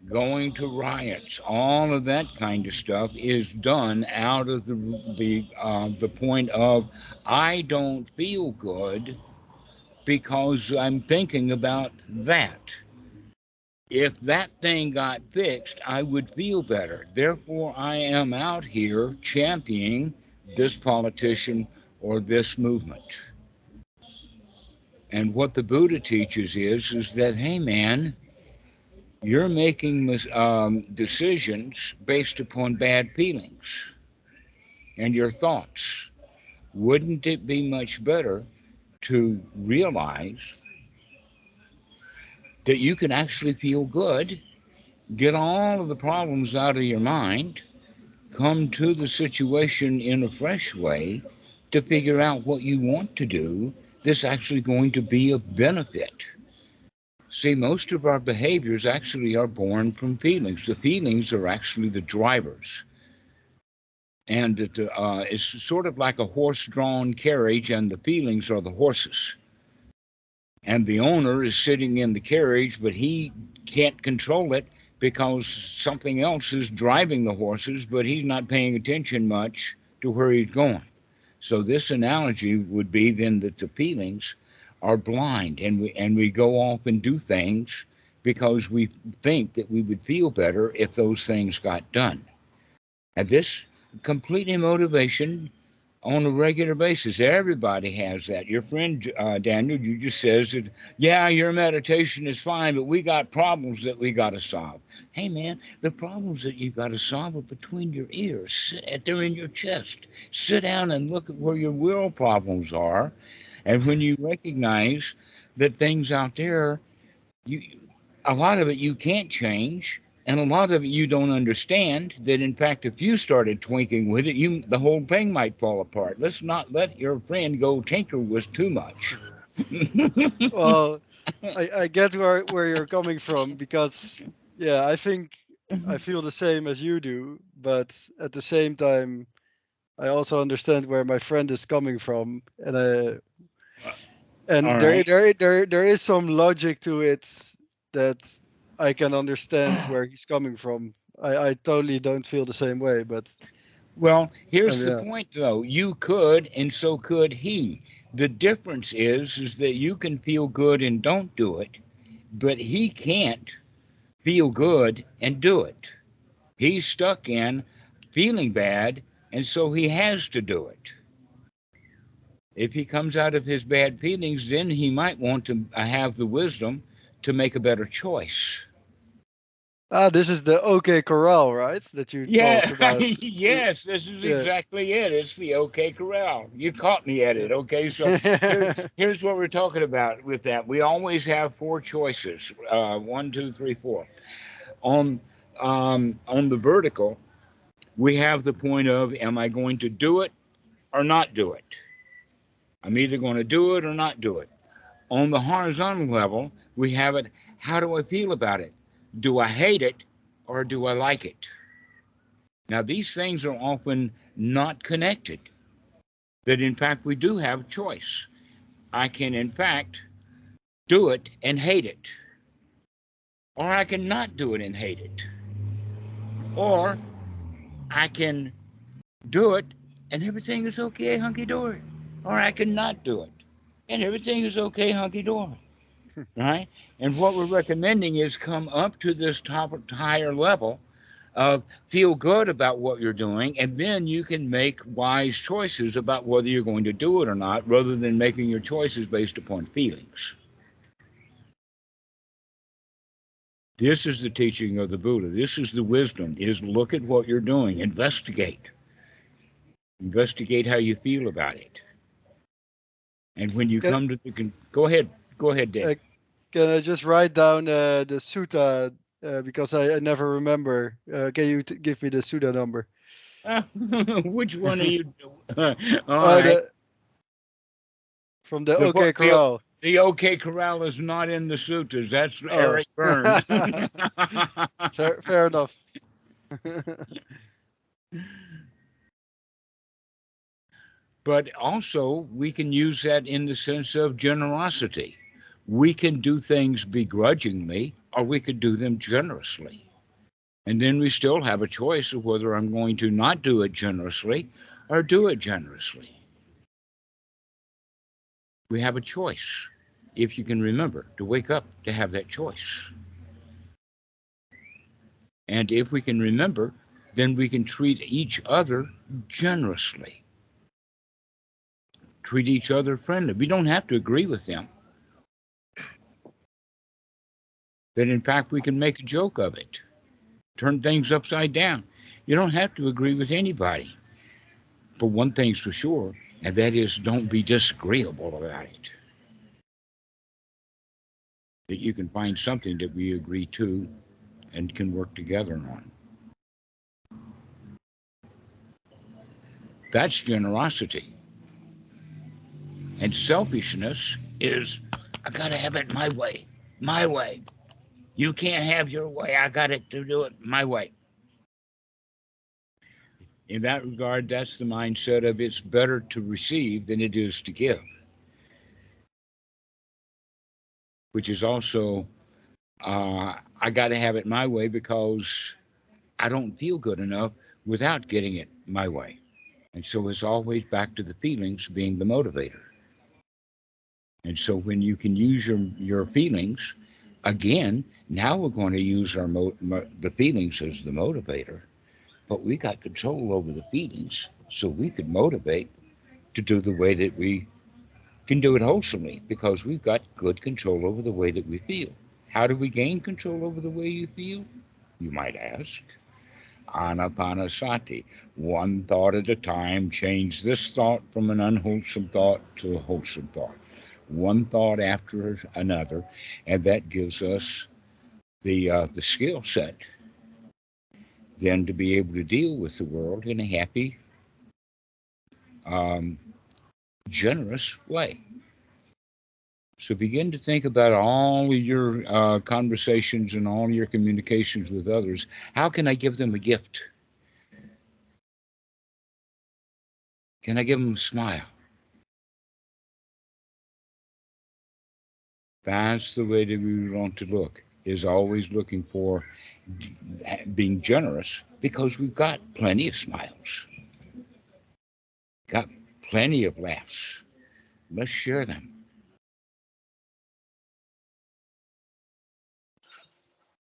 going to riots. All of that kind of stuff is done out of the point of, I don't feel good, because I'm thinking about that. If that thing got fixed, I would feel better. Therefore, I am out here championing this politician or this movement. And what the Buddha teaches is that, hey man, you're making decisions based upon bad feelings and your thoughts. Wouldn't it be much better to realize that you can actually feel good, get all of the problems out of your mind, come to the situation in a fresh way to figure out what you want to do that's actually going to be of benefit? See, most of our behaviors actually are born from feelings. The feelings are actually the drivers. And it's sort of like a horse-drawn carriage, and the feelings are the horses. And the owner is sitting in the carriage, but he can't control it because something else is driving the horses, but he's not paying attention much to where he's going. So this analogy would be then that the feelings are blind, and we go off and do things because we think that we would feel better if those things got done. And this complete motivation on a regular basis. Everybody has that. Your friend Daniel, you just says that, yeah, your meditation is fine, but we got problems that we got to solve. Hey, man, the problems that you got to solve are between your ears. They're in your chest. Sit down and look at where your real problems are. And when you recognize that things out there, you a lot of it you can't change, and a lot of it you don't understand, that in fact if you started twinkling with it, the whole thing might fall apart. Let's not let your friend go tinker with too much. Well, I get where you're coming from, because yeah, I think I feel the same as you do, but at the same time I also understand where my friend is coming from, and All there right. there is some logic to it that I can understand where he's coming from. I totally don't feel the same way, but Well, here's the yeah. point though. You could, and so could he. The difference is that you can feel good and don't do it, but he can't feel good and do it. He's stuck in feeling bad, and so he has to do it. If he comes out of his bad feelings, then he might want to have the wisdom to make a better choice. This is the OK Corral, right? That you talked Yeah, about. yes, this is Yeah. exactly it. It's the OK Corral. You caught me at it. Okay, so here's what we're talking about with that. We always have four choices: one, two, three, four. On on the vertical, we have the point of, am I going to do it or not do it? I'm either going to do it or not do it. On the horizontal level, we have it, how do I feel about it? Do I hate it or do I like it? Now, these things are often not connected, that in fact we do have a choice. I can, in fact, do it and hate it, or I can not do it and hate it, or I can do it and everything is okay, hunky dory, or I can not do it and everything is okay, hunky dory. Right? And what we're recommending is come up to this top higher level of feel good about what you're doing, and then you can make wise choices about whether you're going to do it or not, rather than making your choices based upon feelings. This is the teaching of the Buddha. This is the wisdom, is look at what you're doing, investigate. Investigate how you feel about it. And when you Can, come to the go ahead, Dave. can I just write down the sutta, because I never remember. Can you give me the sutta number? Which one are you? All Oh, right. from the The, OK the Corral. the OK Corral is not in the sutras. That's Oh, Eric Burns. fair enough. But also, we can use that in the sense of generosity. We can do things begrudgingly, or we could do them generously. And then we still have a choice of whether I'm going to not do it generously or do it generously. We have a choice. if you can remember to wake up to have that choice. And if we can remember, then we can treat each other generously, treat each other friendly. We don't have to agree with them. That in fact, we can make a joke of it, turn things upside down. You don't have to agree with anybody. But one thing's for sure, and that is don't be disagreeable about it. That you can find something that we agree to and can work together on. That's generosity. And selfishness is, I gotta have it my way, my way. You can't have your way. I got it to do it my way. In that regard, that's the mindset of it's better to receive than it is to give, which is also, I got to have it my way because I don't feel good enough without getting it my way. And so it's always back to the feelings being the motivator. And so when you can use your feelings, again, now we're going to use the feelings as the motivator, but we got control over the feelings, so we could motivate to do the way that we can do it wholesomely because we've got good control over the way that we feel. How do we gain control over the way you feel? You might ask. Anapanasati, one thought at a time, change this thought from an unwholesome thought to a wholesome thought. One thought after another, and that gives us the skill set then to be able to deal with the world in a happy, um, generous way. So begin to think about all of your conversations and all your communications with others. How can I give them a gift? Can I give them a smile? That's the way that we want to look, is always looking for being generous because we've got plenty of smiles, got plenty of laughs. Let's share them.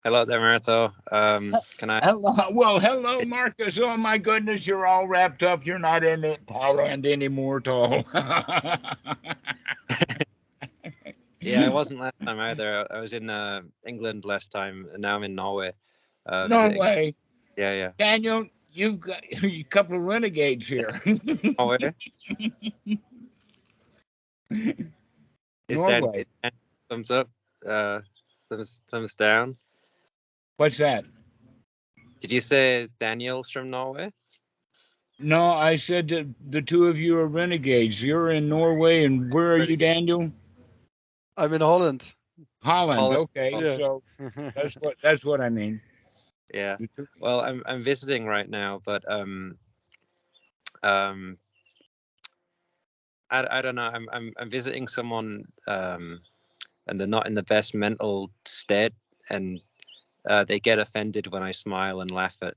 Hello, Dhammarato. Can I? Hello. Well, hello, Marcus. Oh, my goodness, you're all wrapped up. You're not in Thailand anymore at all. Yeah, I wasn't last time either. I was in England last time, and now I'm in Norway No visiting. way. Yeah. Daniel, you've got a couple of renegades here. Norway. Is Norway. Dan thumbs up? Thumbs down. What's that? Did you say Daniel's from Norway? No, I said that the two of you are renegades. You're in Norway, and where are you, Daniel? I'm in Holland. Holland. Okay, Yeah. so that's what I mean. Yeah. Well, I'm visiting right now, but I don't know. I'm visiting someone and they're not in the best mental state, and they get offended when I smile and laugh at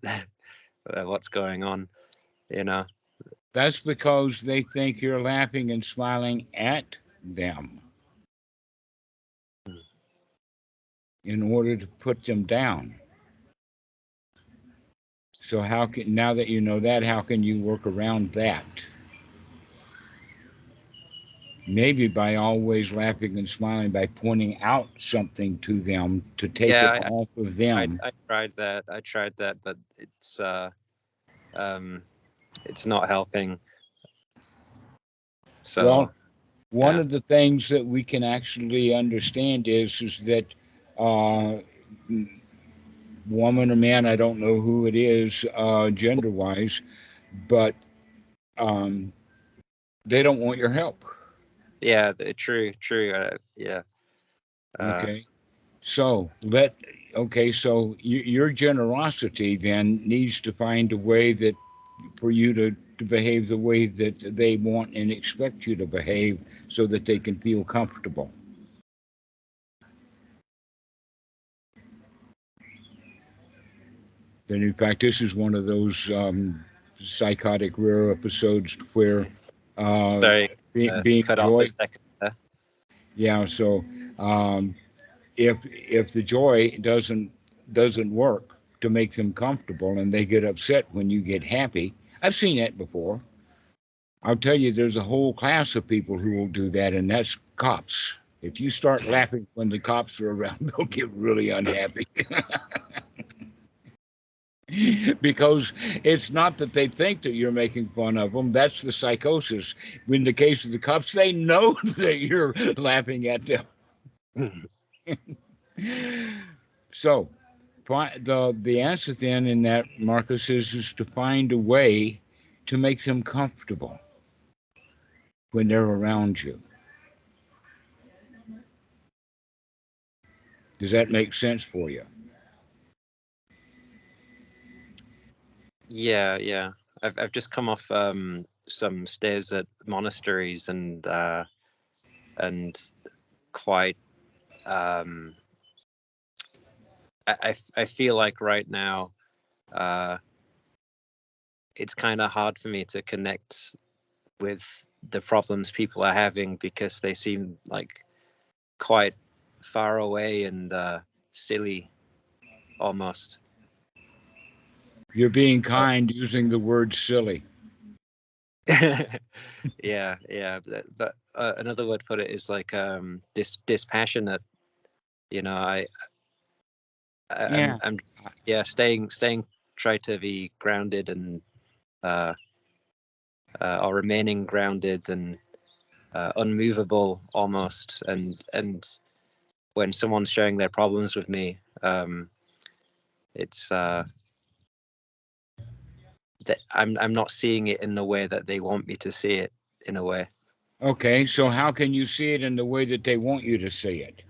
what's going on. You know. That's because they think you're laughing and smiling at them in order to put them down. So how can, now that you know that, how can you work around that? Maybe by always laughing and smiling, by pointing out something to them to take it off of them. I tried that. But it's not helping. So Well, one of the things that we can actually understand is that woman or man, I don't know who it is gender wise, but they don't want your help. Yeah, true. Yeah. Okay. So so your generosity then needs to find a way that for you to behave the way that they want and expect you to behave so that they can feel comfortable. And in fact, this is one of those psychotic rare episodes where Sorry, being cut joy. off a second. Yeah. So if the joy doesn't work to make them comfortable, and they get upset when you get happy, I've seen that before. I'll tell you, there's a whole class of people who will do that, and that's cops. If you start laughing when the cops are around, they'll get really unhappy. Because it's not that they think that you're making fun of them. That's the psychosis. In the case of the cops, they know that you're laughing at them. So, the answer then in that, Marcus, is to find a way to make them comfortable when they're around you. Does that make sense for you? Yeah. I've just come off some stays at monasteries and quite I feel like right now it's kind of hard for me to connect with the problems people are having because they seem like quite far away and silly almost. You're being kind using the word silly. Yeah. But another word for it is like dispassionate. You know, Yeah. I'm staying try to be grounded and or remaining grounded and unmovable almost. And when someone's sharing their problems with me, it's that I'm not seeing it in the way that they want me to see it, in a way. Okay, so how can you see it in the way that they want you to see it?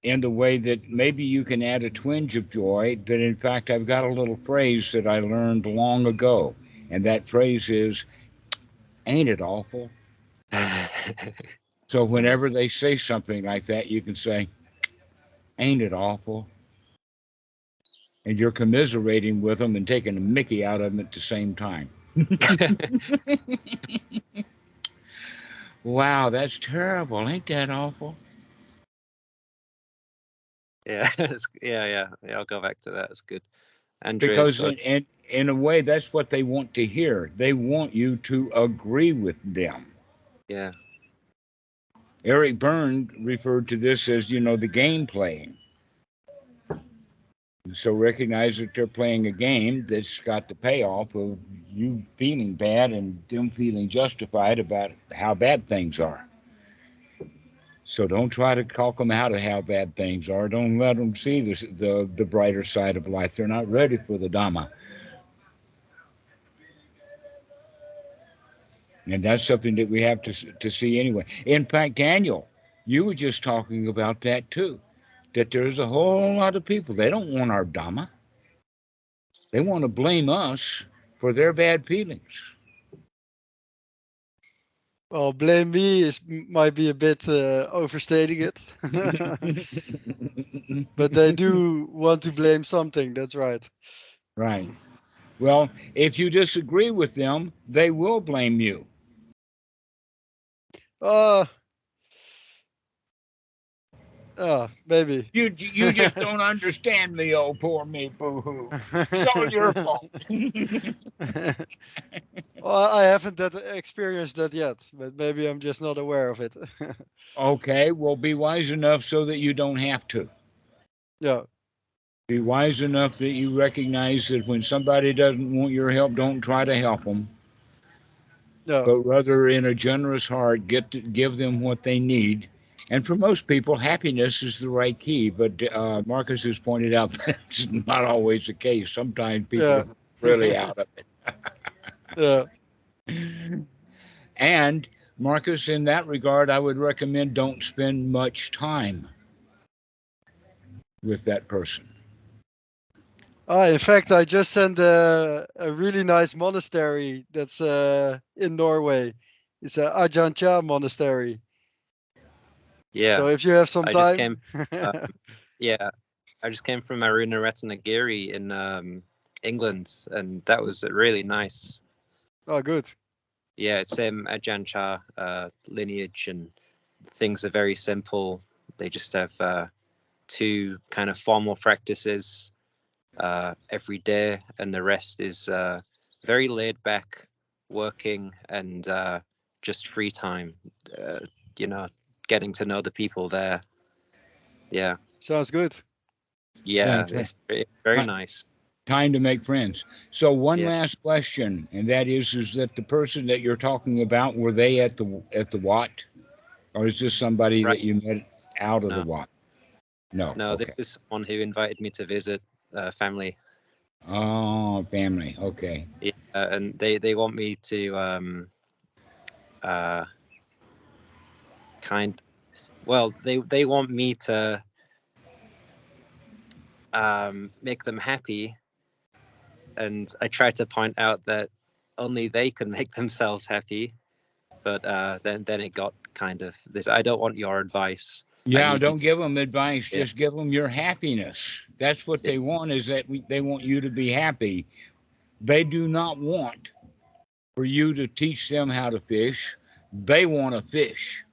In the way that maybe you can add a twinge of joy, that in fact I've got a little phrase that I learned long ago, and that phrase is, ain't it awful? So whenever they say something like that, you can say, ain't it awful? And you're commiserating with them and taking a mickey out of them at the same time. Wow, that's terrible. Ain't that awful? Yeah, yeah. I'll go back to that. It's good. Andreas Because got in a way, that's what they want to hear. They want you to agree with them. yeah. Eric Byrne referred to this as, the game playing. So recognize that they're playing a game that's got the payoff of you feeling bad and them feeling justified about how bad things are. So don't try to talk them out of how bad things are. Don't let them see the brighter side of life. They're not ready for the Dhamma. And that's something that we have to see anyway. In fact, Daniel, you were just talking about that too. That there's a whole lot of people, they don't want our Dhamma. They want to blame us for their bad feelings. Well, blame me might be a bit overstating it, but they do want to blame something. That's right. Right. Well, if you disagree with them, they will blame you. Maybe. You just don't understand me, oh poor me, boo-hoo. It's all your fault. Well, I haven't experienced that yet, but maybe I'm just not aware of it. Okay, well, be wise enough so that you don't have to. Yeah. Be wise enough that you recognize that when somebody doesn't want your help, don't try to help them, Yeah. but rather in a generous heart, give them what they need. And for most people, happiness is the right key. But Marcus has pointed out that's not always the case. Sometimes people Yeah. are really out of it. Yeah. And Marcus, in that regard, I would recommend don't spend much time with that person. In fact, I just sent a really nice monastery that's in Norway. It's a Ajahn Chah monastery. Yeah. So if you have some I just time. I just came from Arunaratnagiri in England, and that was really nice. Oh, good. Yeah, same Ajahn Chah lineage, and things are very simple. They just have 2 kind of formal practices every day, and the rest is very laid back working and just free time. You know, getting to know the people there. Yeah, Sounds good. yeah, That's right. it's very Right. nice. Time to make friends. So one Yeah. last question, and that is that the person that you're talking about, were they at the Wat, or is this somebody Right. that you met out of the No, Wat? No. no, this Okay. is someone who invited me to visit family. Oh, family. Okay. Yeah, and they want me to uh well, they want me to make them happy, and I try to point out that only they can make themselves happy. But then it got kind of this. I don't want your advice. I Yeah. need you Don't to. give them advice. Yeah. Just give them your happiness. That's what they want. Is that they want you to be happy. They do not want for you to teach them how to fish. They want to fish.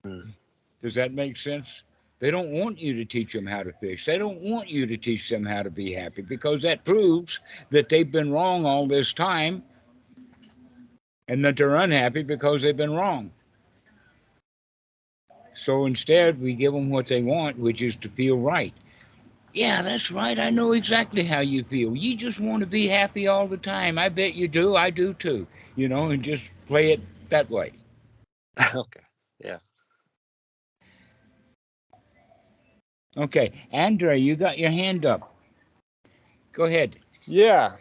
Mm. Does that make sense? They don't want you to teach them how to fish. They don't want you to teach them how to be happy, because that proves that they've been wrong all this time and that they're unhappy because they've been wrong. So instead, we give them what they want, which is to feel right. Yeah, that's right. I know exactly how you feel. You just want to be happy all the time. I bet you do. I do too. And just play it that way. Okay. Yeah. Okay. Andre, you got your hand up. Go ahead. Yeah,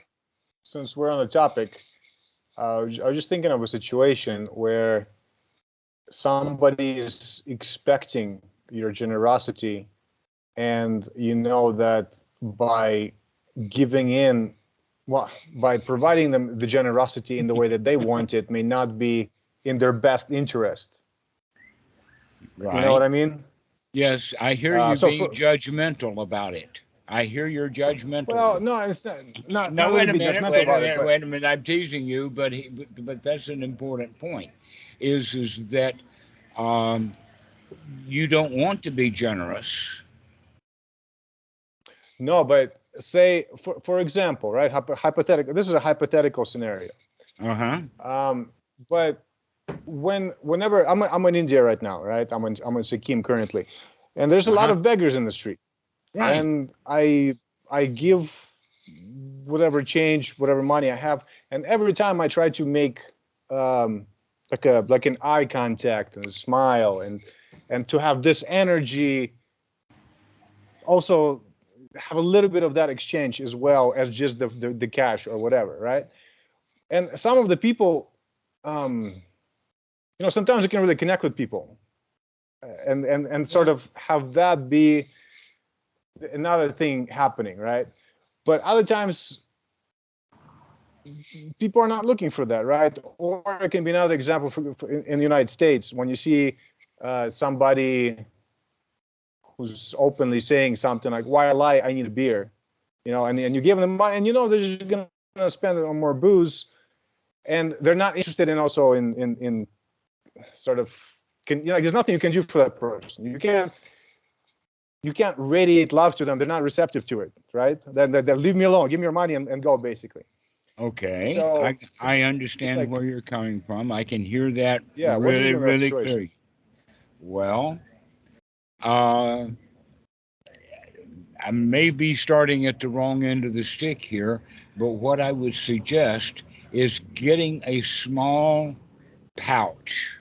since we're on the topic, I was just thinking of a situation where somebody is expecting your generosity, and you know that by giving in, well, by providing them the generosity in the way that they want it may not be in their best interest. Right. You know what I mean? Yes, I hear you So being judgmental about it. I hear you're judgmental. well, no, it's not No, really wait a be minute, judgmental about it, but wait a minute. I'm teasing you, but that's an important point. Is that you don't want to be generous. no, but say for example, right? Hypothetical. This is a hypothetical scenario. Uh-huh. But whenever I'm in India right now, right? I'm in Sikkim currently, and there's a lot of beggars in the street, Right. and I give whatever change, whatever money I have, and every time I try to make like an eye contact and a smile and to have this energy, also have a little bit of that exchange as well as just the cash or whatever, right? And some of the people, sometimes you can really connect with people, and sort of have that be another thing happening, right? But other times people are not looking for that, right? Or it can be another example in the United States when you see somebody who's openly saying something like, "Why lie? I need a beer," and you give them money, and they're just gonna spend it on more booze, and they're not interested in also in sort of there's nothing you can do for that person. You can't radiate love to them. They're not receptive to it, right? Then leave me alone, give me your money and go, basically. Okay. So I understand like, where you're coming from. I can hear that yeah, what do you really, do in that really situation? clearly. Well, I may be starting at the wrong end of the stick here, but what I would suggest is getting a small pouch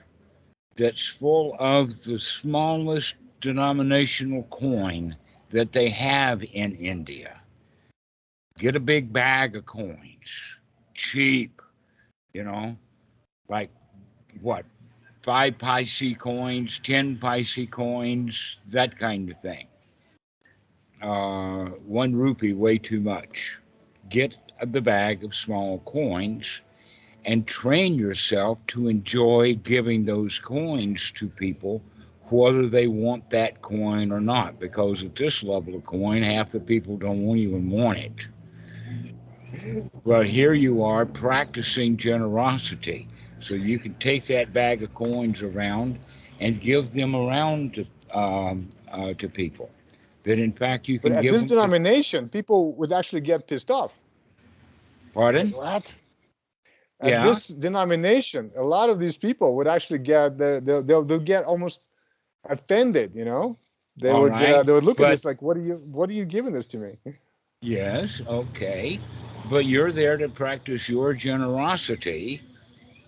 that's full of the smallest denominational coin that they have in India. Get a big bag of coins, cheap, like what, 5 paise coins, 10 paise coins, that kind of thing. 1 rupee, way too much. Get the bag of small coins and train yourself to enjoy giving those coins to people, whether they want that coin or not. Because at this level of coin, half the people don't even want it. But here you are practicing generosity. So you can take that bag of coins around and give them around to people. That in fact you But can at give this them to. denomination, people would actually get pissed off. Pardon? Like, what? At Yeah. this denomination, a lot of these people would actually get they'll get almost offended. You know, All right. they would look at But this like, what are you giving this to me? yes, okay. But you're there to practice your generosity,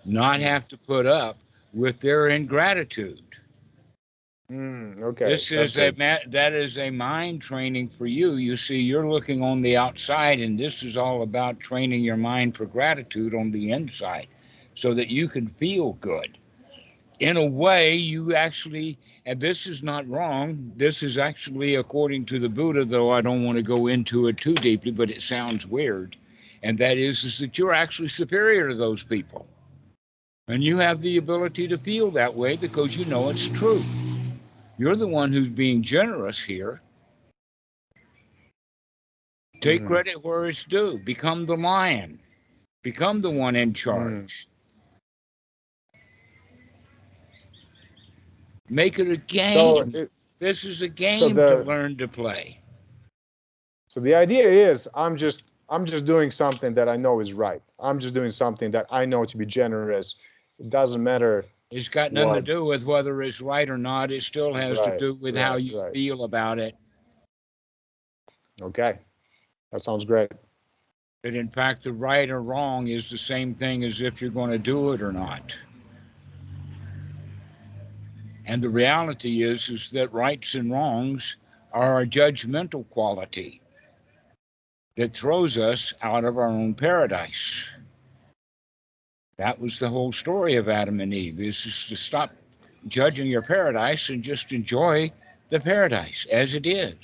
not have to put up with their ingratitude. Okay, This that's is good. that is a mind training for you. You see, you're looking on the outside, and this is all about training your mind for gratitude on the inside, so that you can feel good. In a way, you actually, and this is not wrong. This is actually according to the Buddha, though I don't want to go into it too deeply, but it sounds weird. And that is that you're actually superior to those people, and you have the ability to feel that way because you know it's true. You're the one who's being generous here. Take Mm-hmm. credit where it's due. Become the lion. Become the one in Mm. charge. Make it a So game. This is a so game to the learn to play. so the idea is I'm just doing something that I know is right. I'm just doing something that I know to be generous. It doesn't matter It's got nothing to what. do with whether it's right or not. It still has to Right, do with how right, you right. feel about it. Okay, that sounds great. That in fact, the right or wrong is the same thing as if you're going to do it or not. And the reality is that rights and wrongs are a judgmental quality that throws us out of our own paradise. That was the whole story of Adam and Eve, is just to stop judging your paradise and just enjoy the paradise as it is.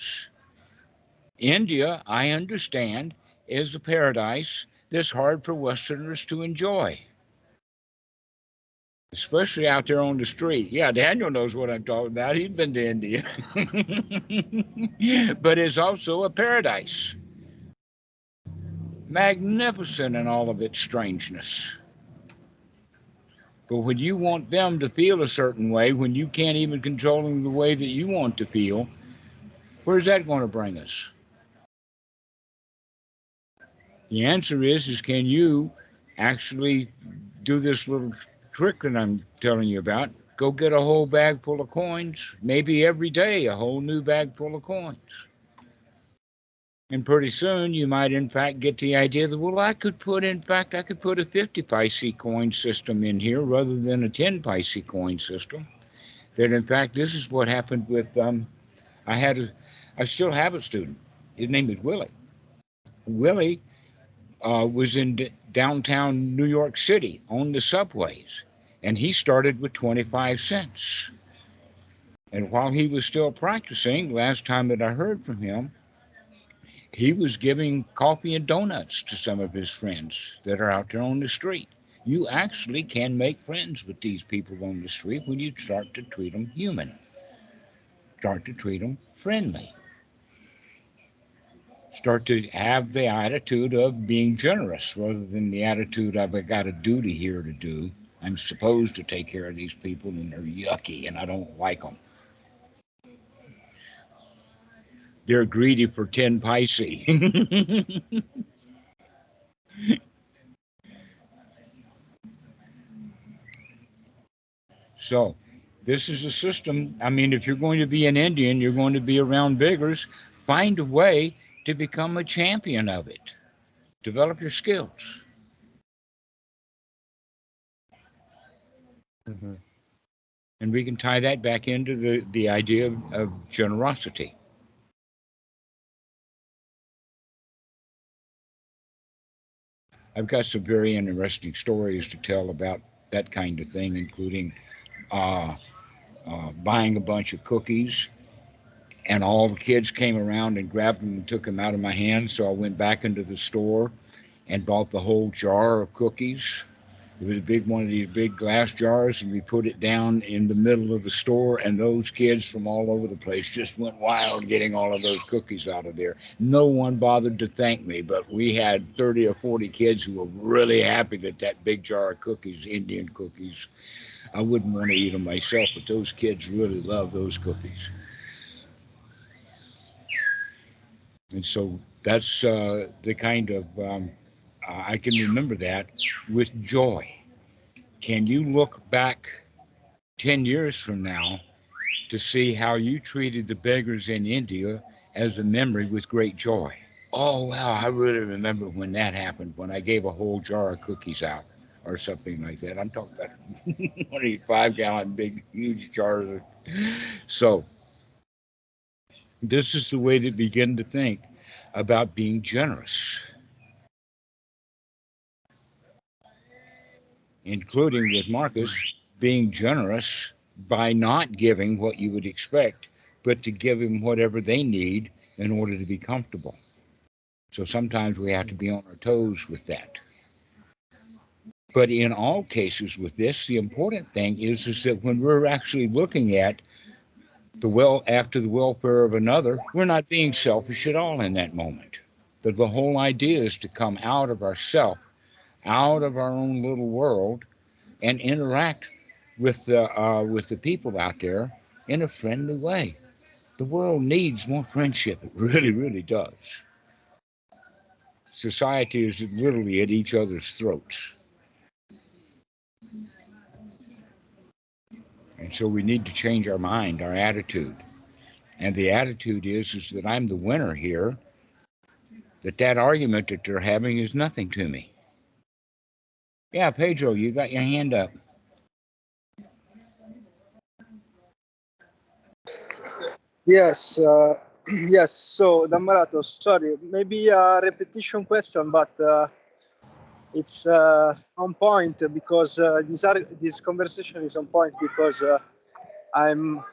India, I understand, is a paradise that's hard for Westerners to enjoy, especially out there on the street. Yeah, Daniel knows what I'm talking about. He's been to India. But it's also a paradise, magnificent in all of its strangeness. But when you want them to feel a certain way, when you can't even control them the way that you want to feel, where's that going to bring us? The answer is can you actually do this little trick that I'm telling you about? Go get a whole bag full of coins, maybe every day a whole new bag full of coins. And pretty soon you might in fact get the idea that, well, I could put a 50 paise coin system in here rather than a 10 paise coin system. That in fact this is what happened with I had a I still have a student. His name is Willie. Willie was in downtown New York City on the subways, and he started with 25 cents. And while he was still practicing, last time that I heard from him, he was giving coffee and donuts to some of his friends that are out there on the street. You actually can make friends with these people on the street when you start to treat them human, start to treat them friendly, start to have the attitude of being generous rather than the attitude of I got a duty here to do. I'm supposed to take care of these people and they're yucky and I don't like them. They're greedy for 10 paise. So, this is a system. I mean, if you're going to be an Indian, you're going to be around beggars, find a way to become a champion of it. Develop your skills. Hmm. And we can tie that back into the idea of generosity. I've got some very interesting stories to tell about that kind of thing, including uh, buying a bunch of cookies, and all the kids came around and grabbed them and took them out of my hands. So I went back into the store and bought the whole jar of cookies It was a big one of these big glass jars, and we put it down in the middle of the store, and those kids from all over the place just went wild getting all of those cookies out of there. No one bothered to thank me, but we had 30 or 40 kids who were really happy that that big jar of cookies, Indian cookies, I wouldn't want to eat them myself, but those kids really love those cookies. And so that's the kind of, I can remember that with joy. Can you look back 10 years from now to see how you treated the beggars in India as a memory with great joy? Oh, wow, I really remember when that happened, when I gave a whole jar of cookies out or something like that. I'm talking about one of these 5-gallon big, huge jars. So this is the way to begin to think about being generous, including with Marcus, being generous by not giving what you would expect, but to give them whatever they need in order to be comfortable. So sometimes we have to be on our toes with that. But in all cases with this, the important thing is that when we're actually looking at after the welfare of another, we're not being selfish at all in that moment. That the whole idea is to come out of ourself, out of our own little world, and interact with the people out there in a friendly way. The world needs more friendship. It really, really does. Society is literally at each other's throats. And so we need to change our mind, our attitude. And the attitude is that I'm the winner here, that argument that they're having is nothing to me. Yeah, Pedro, you got your hand up. Yes, yes. So, Dhammarato, sorry, maybe a repetition question, but it's on point because this conversation is on point because I'm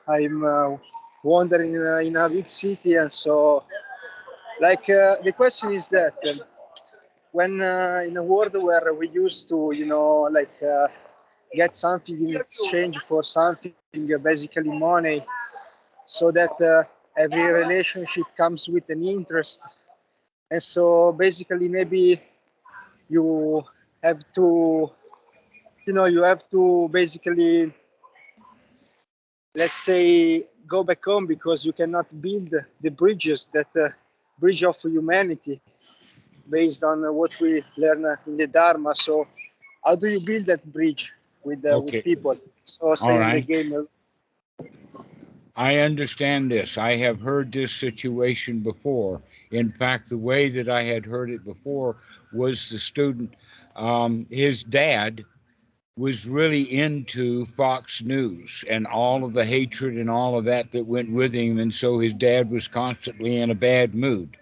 wandering in a big city, and so like the question is that when in a world where we used to, get something in exchange for something, basically money, so that every relationship comes with an interest, and so basically maybe you have to, you have to basically, let's say, go back home because you cannot build the bridges that bridge of humanity based on what we learn in the Dharma. So how do you build that bridge with Okay. people? So All staying in the right. game. I understand this. I have heard this situation before. In fact, the way that I had heard it before was the student, his dad was really into Fox News and all of the hatred and all of that went with him. And so his dad was constantly in a bad mood.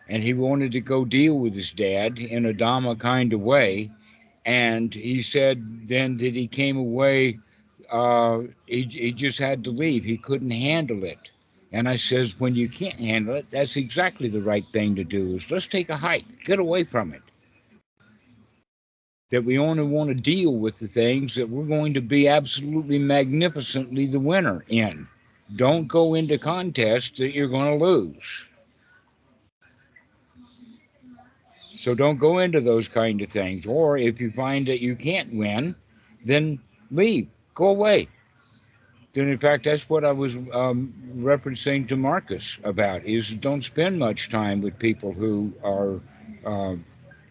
And he wanted to go deal with his dad in a Dhamma kind of way. And he said then that he came away, he just had to leave. He couldn't handle it. And I says, when you can't handle it, that's exactly the right thing to do is let's take a hike, get away from it. That we only want to deal with the things that we're going to be absolutely magnificently the winner in. Don't go into contests that you're going to lose. So don't go into those kind of things. Or if you find that you can't win, then leave, go away. Then in fact, that's what I was referencing to Marcus about, is don't spend much time with people who are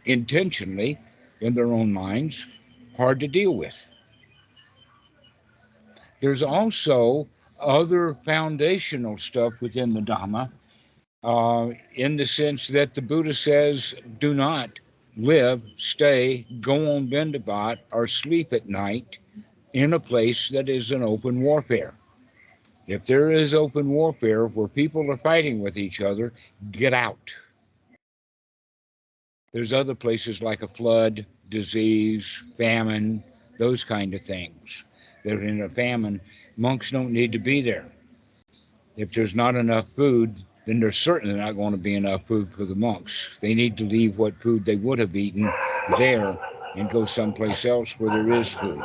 intentionally, in their own minds, hard to deal with. There's also other foundational stuff within the Dhamma, in the sense that the Buddha says, do not live, stay, go on Bendabat, or sleep at night in a place that is an open warfare. If there is open warfare where people are fighting with each other, get out. There's other places like a flood, disease, famine, those kind of things. That in a famine, monks don't need to be there. If there's not enough food, then there's certainly not going to be enough food for the monks. They need to leave what food they would have eaten there and go someplace else where there is food.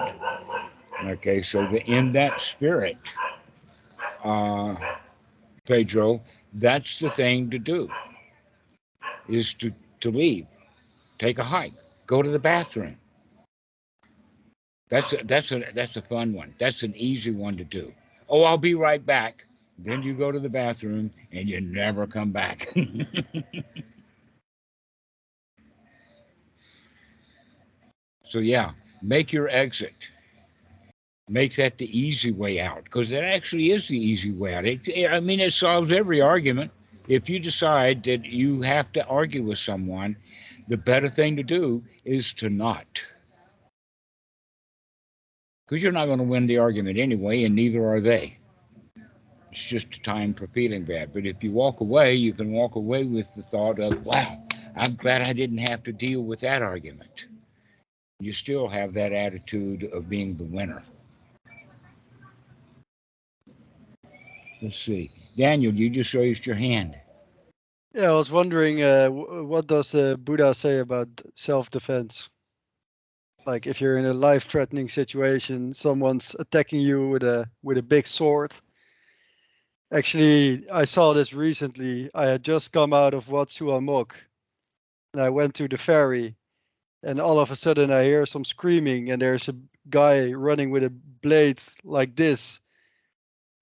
Okay, so in that spirit, uh, Pedro, that's the thing to do, is to leave, take a hike, go to the bathroom. That's a fun one. That's an easy one to do. Oh, I'll be right back. Then you go to the bathroom and you never come back. So yeah, make your exit. Make that the easy way out, because that actually is the easy way out. I mean, it solves every argument. If you decide that you have to argue with someone, the better thing to do is to not. Because you're not going to win the argument anyway, and neither are they. It's just a time for feeling bad. But if you walk away, you can walk away with the thought of, wow, I'm glad I didn't have to deal with that argument. You still have that attitude of being the winner. Let's see. Daniel, you just raised your hand. Yeah, I was wondering, what does the Buddha say about self-defense? Like if you're in a life-threatening situation, someone's attacking you with a big sword. Actually, I saw this recently. I had just come out of Wat Suan Mok, and I went to the ferry, and all of a sudden I hear some screaming, and there's a guy running with a blade like this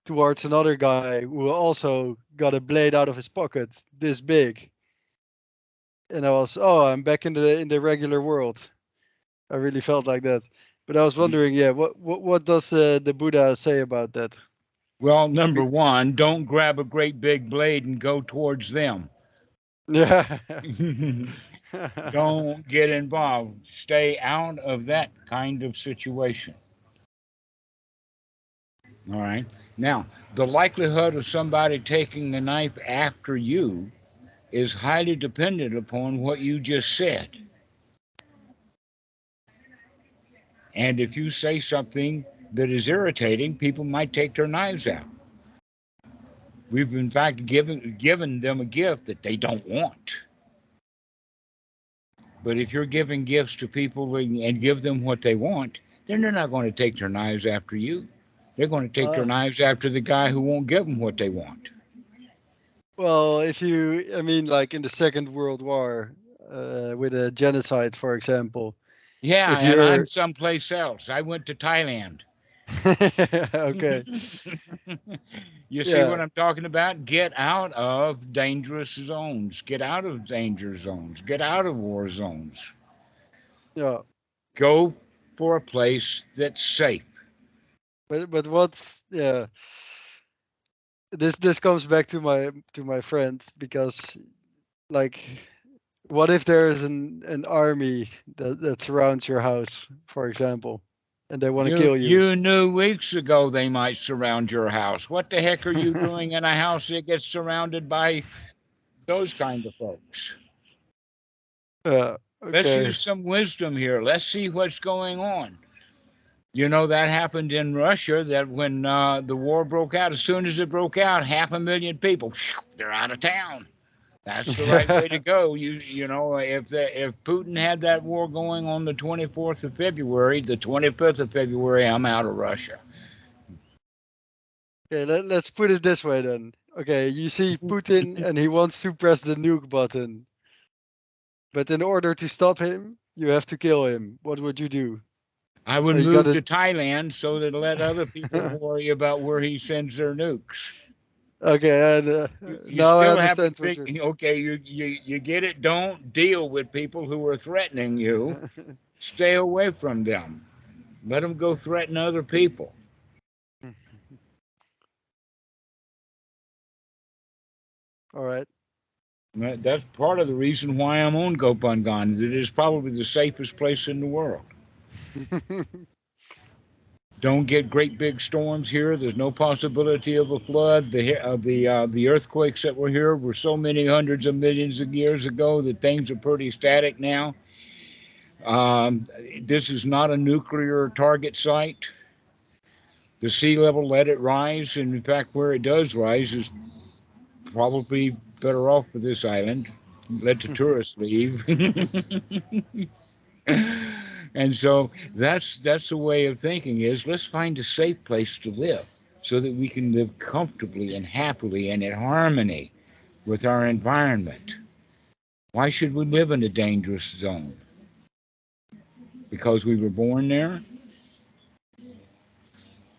towards another guy who also got a blade out of his pocket this big. And I was, oh, I'm back in the regular world. I really felt like that. But I was wondering, yeah, what does the Buddha say about that? Well, number one, don't grab a great big blade and go towards them. Yeah. Don't get involved. Stay out of that kind of situation. All right. Now, the likelihood of somebody taking a knife after you is highly dependent upon what you just said. And if you say something that is irritating, people might take their knives out. We've in fact given them a gift that they don't want. But if you're giving gifts to people and give them what they want, then they're not going to take their knives after you. They're going to take their knives after the guy who won't give them what they want. Well, I mean, like in the Second World War, with a genocide, for example. Yeah, If and you're I'm someplace else. I went to Thailand. okay, You see what yeah, I'm talking about? Get out of dangerous zones. Get out of danger zones. Get out of war zones. yeah. Go for a place that's safe. But what? Yeah, this comes back to my friends, because like, what if there is an army that surrounds your house, for example, and they want to kill you? You knew weeks ago they might surround your house. What the heck are you doing in a house that gets surrounded by those kind of folks? Yeah. Let's Okay. use some wisdom here. Let's see what's going on. You know, that happened in Russia, that when the war broke out, as soon as it broke out, 500,000 people, they're out of town. That's the right way to go. You know, if Putin had that war going on the 24th of February, the 25th of February, I'm out of Russia. Okay, let's put it this way then. Okay, you see Putin and he wants to press the nuke button. But in order to stop him, you have to kill him. What would you do? I would Oh, you move gotta... to Thailand so that let other people worry about where he sends their nukes. Okay, and You now I still have to understand what think, you're... okay, you get it. Don't deal with people who are threatening you. Stay away from them. Let them go threaten other people. All right. That's part of the reason why I'm on Gopangan. It is probably the safest place in the world. Don't get great big storms here. There's no possibility of a flood. The earthquakes that were here were so many hundreds of millions of years ago that things are pretty static now. This is not a nuclear target site. The sea level let it rise, and in fact, where it does rise is probably better off for this island. Let the tourists leave. And so that's the way of thinking is let's find a safe place to live so that we can live comfortably and happily and in harmony with our environment. Why should we live in a dangerous zone? Because we were born there?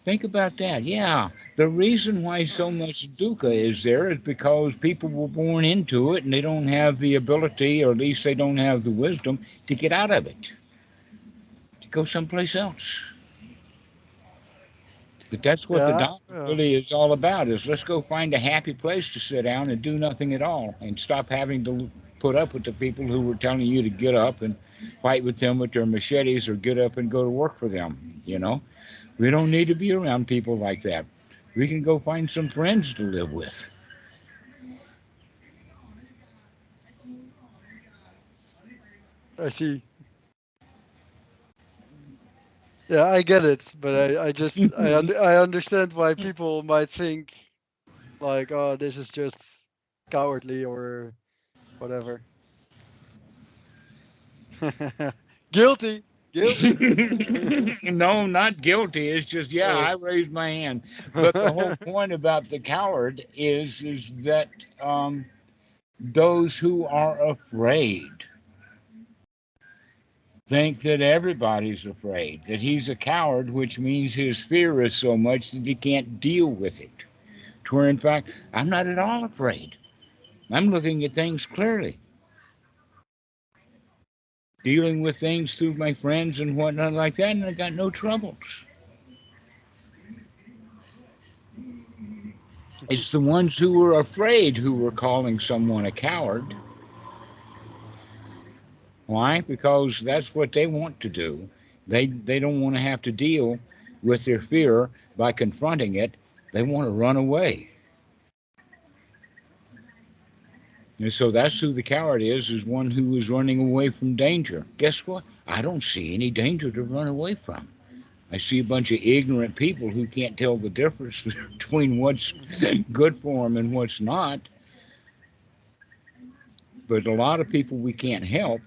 Think about that. Yeah. The reason why so much dukkha is there is because people were born into it and they don't have the ability, or at least they don't have the wisdom to get out of it, to go someplace else. But that's what the Yeah, Dhamma yeah. really is all about, is let's go find a happy place to sit down and do nothing at all and stop having to put up with the people who were telling you to get up and fight with them with their machetes or get up and go to work for them, you know? We don't need to be around people like that. We can go find some friends to live with. I see. Yeah, I get it, but I just I understand why people might think like, oh, this is just cowardly or whatever. Guilty, guilty. No, not guilty. It's just, yeah, Oh. I raised my hand. But the whole point about the coward is that those who are afraid think that everybody's afraid, that he's a coward, which means his fear is so much that he can't deal with it. To where, in fact, I'm not at all afraid. I'm looking at things clearly, dealing with things through my friends and whatnot like that, and I got no troubles. It's the ones who were afraid who were calling someone a coward. Why? Because that's what they want to do. They don't want to have to deal with their fear by confronting it. They want to run away. And so that's who the coward is one who is running away from danger. Guess what? I don't see any danger to run away from. I see a bunch of ignorant people who can't tell the difference between what's good for them and what's not. But a lot of people we can't help,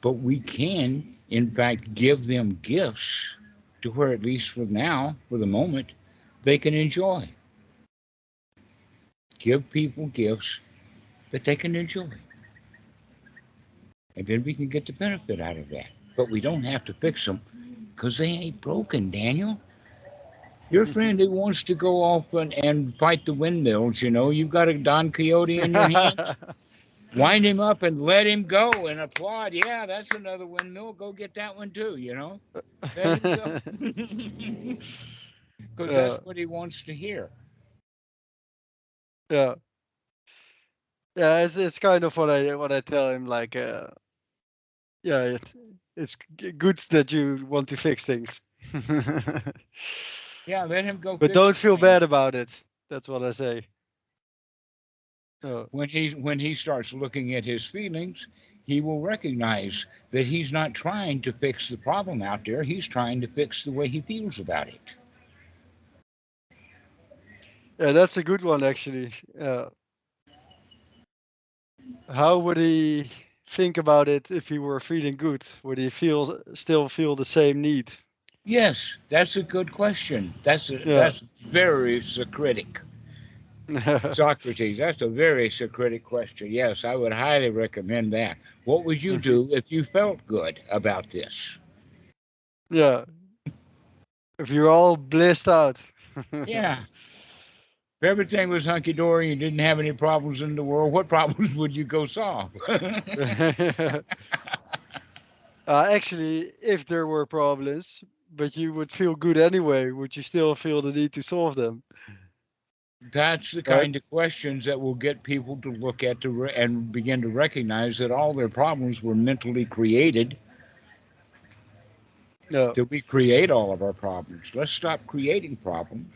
but we can, in fact, give them gifts to where, at least for now, for the moment, they can enjoy. Give people gifts that they can enjoy. And then we can get the benefit out of that. But we don't have to fix them because they ain't broken, Daniel. Your friend who wants to go off and fight the windmills, you've got a Don Quixote in your hands. Wind him up and let him go and applaud. Yeah, that's another windmill. Go get that one too, Let him go. Because that's what he wants to hear. Yeah, yeah. It's kind of what I tell him. Like, yeah, it's good that you want to fix things. Yeah, let him go But fix don't feel things. bad about it. That's what I say. When he starts looking at his feelings, he will recognize that he's not trying to fix the problem out there. He's trying to fix the way he feels about it. Yeah, that's a good one actually. How would he think about it if he were feeling good? Would he still feel the same need? Yes, that's a good question. That's Yeah. very Socratic. Socrates, that's a very Socratic question. Yes, I would highly recommend that. What would you do if you felt good about this? Yeah. If you're all blissed out. Yeah. If everything was hunky dory and you didn't have any problems in the world, what problems would you go solve? Actually, if there were problems, but you would feel good anyway, would you still feel the need to solve them? That's the Right? kind of questions that will get people to look at and begin to recognize that all their problems were mentally created. Yeah. That we create all of our problems. Let's stop creating problems.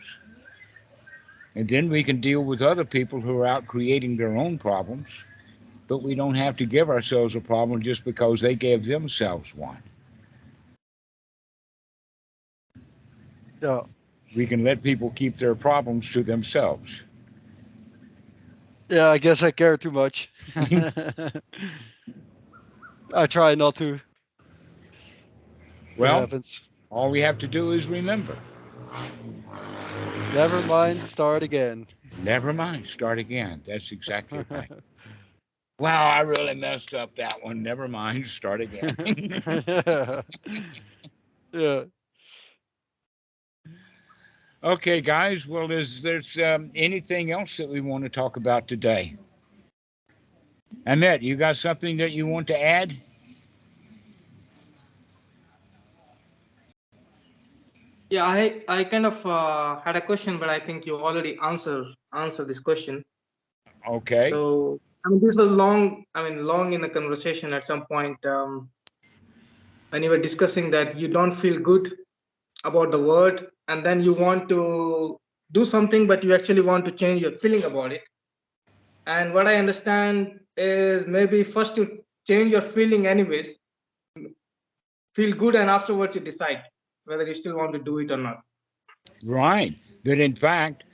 And then we can deal with other people who are out creating their own problems. But we don't have to give ourselves a problem just because they gave themselves one. Yeah. We can let people keep their problems to themselves. Yeah, I guess I care too much. I try not to. Well, happens. all we have to do is remember. Never mind, start again. Never mind, start again. That's exactly right. Wow, I really messed up that one. Never mind, start again. Yeah. Yeah. Okay, guys. Well, is there's anything else that we want to talk about today? Annette, you got something that you want to add? Yeah, I kind of had a question, but I think you already answered this question. Okay. So I mean, this was long. I mean, long in the conversation. At some point, when you were discussing that you don't feel good about the word, and then you want to do something, but you actually want to change your feeling about it. And what I understand is maybe first you change your feeling anyways, feel good, and afterwards you decide whether you still want to do it or not. Right. That in fact,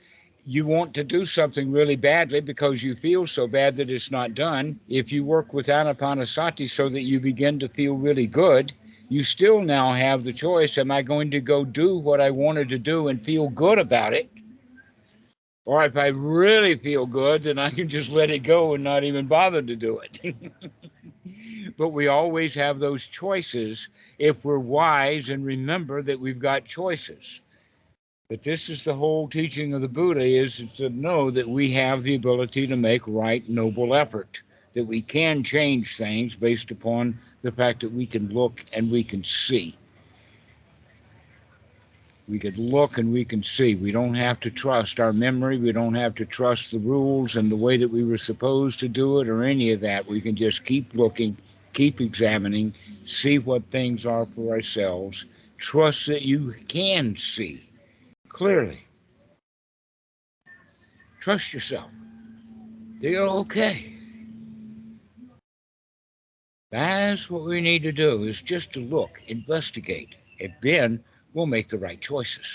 you want to do something really badly because you feel so bad that it's not done. If you work with Anapanasati so that you begin to feel really good, you still now have the choice. Am I going to go do what I wanted to do and feel good about it? Or if I really feel good, then I can just let it go and not even bother to do it. But we always have those choices if we're wise and remember that we've got choices. But this is the whole teaching of the Buddha, is to know that we have the ability to make right, noble effort, that we can change things based upon the fact that we can look and we can see. We can look and we can see. We don't have to trust our memory. We don't have to trust the rules and the way that we were supposed to do it or any of that. We can just keep looking, keep examining, see what things are for ourselves. Trust that you can see clearly. Trust yourself. You're okay. That's what we need to do, is just to look, investigate, and then we'll make the right choices.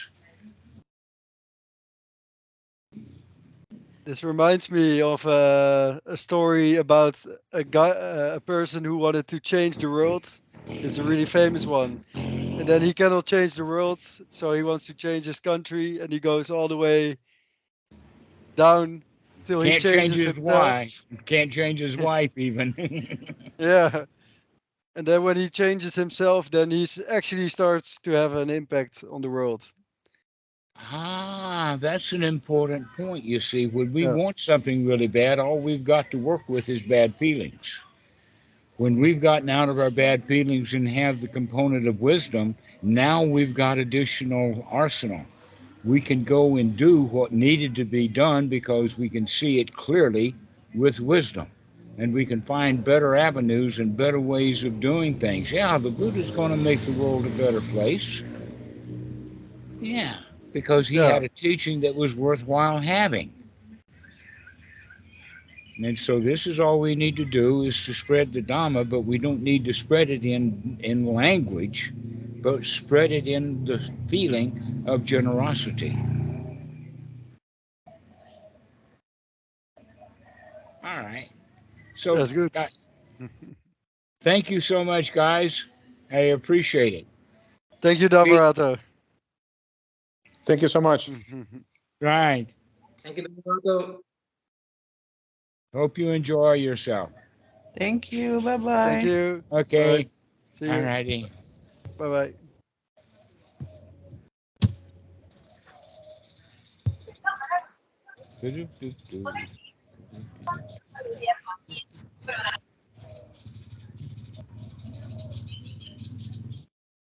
This reminds me of a story about a guy, a person who wanted to change the world. It's a really famous one. And then he cannot change the world, so he wants to change his country, and he goes all the way down till he Can't change changes his wife. himself. Can't change his wife even. Yeah. And then when he changes himself, then actually starts to have an impact on the world. That's an important point, you see. When we Yeah. want something really bad, all we've got to work with is bad feelings. When we've gotten out of our bad feelings and have the component of wisdom, now we've got additional arsenal. We can go and do what needed to be done because we can see it clearly with wisdom. And we can find better avenues and better ways of doing things. Yeah, the Buddha's going to make the world a better place. Yeah, because he Yeah. had a teaching that was worthwhile having. And so this is all we need to do, is to spread the Dhamma, but we don't need to spread it in language, but spread it in the feeling of generosity. All right. So That's good. thank you so much, guys. I appreciate it. Thank you, Dhammarato. Thank you so much. Right. Thank you, Dhammarato. Hope you enjoy yourself. Thank you. Bye Thank bye. you. Okay. All right. See All you. righty. Bye bye.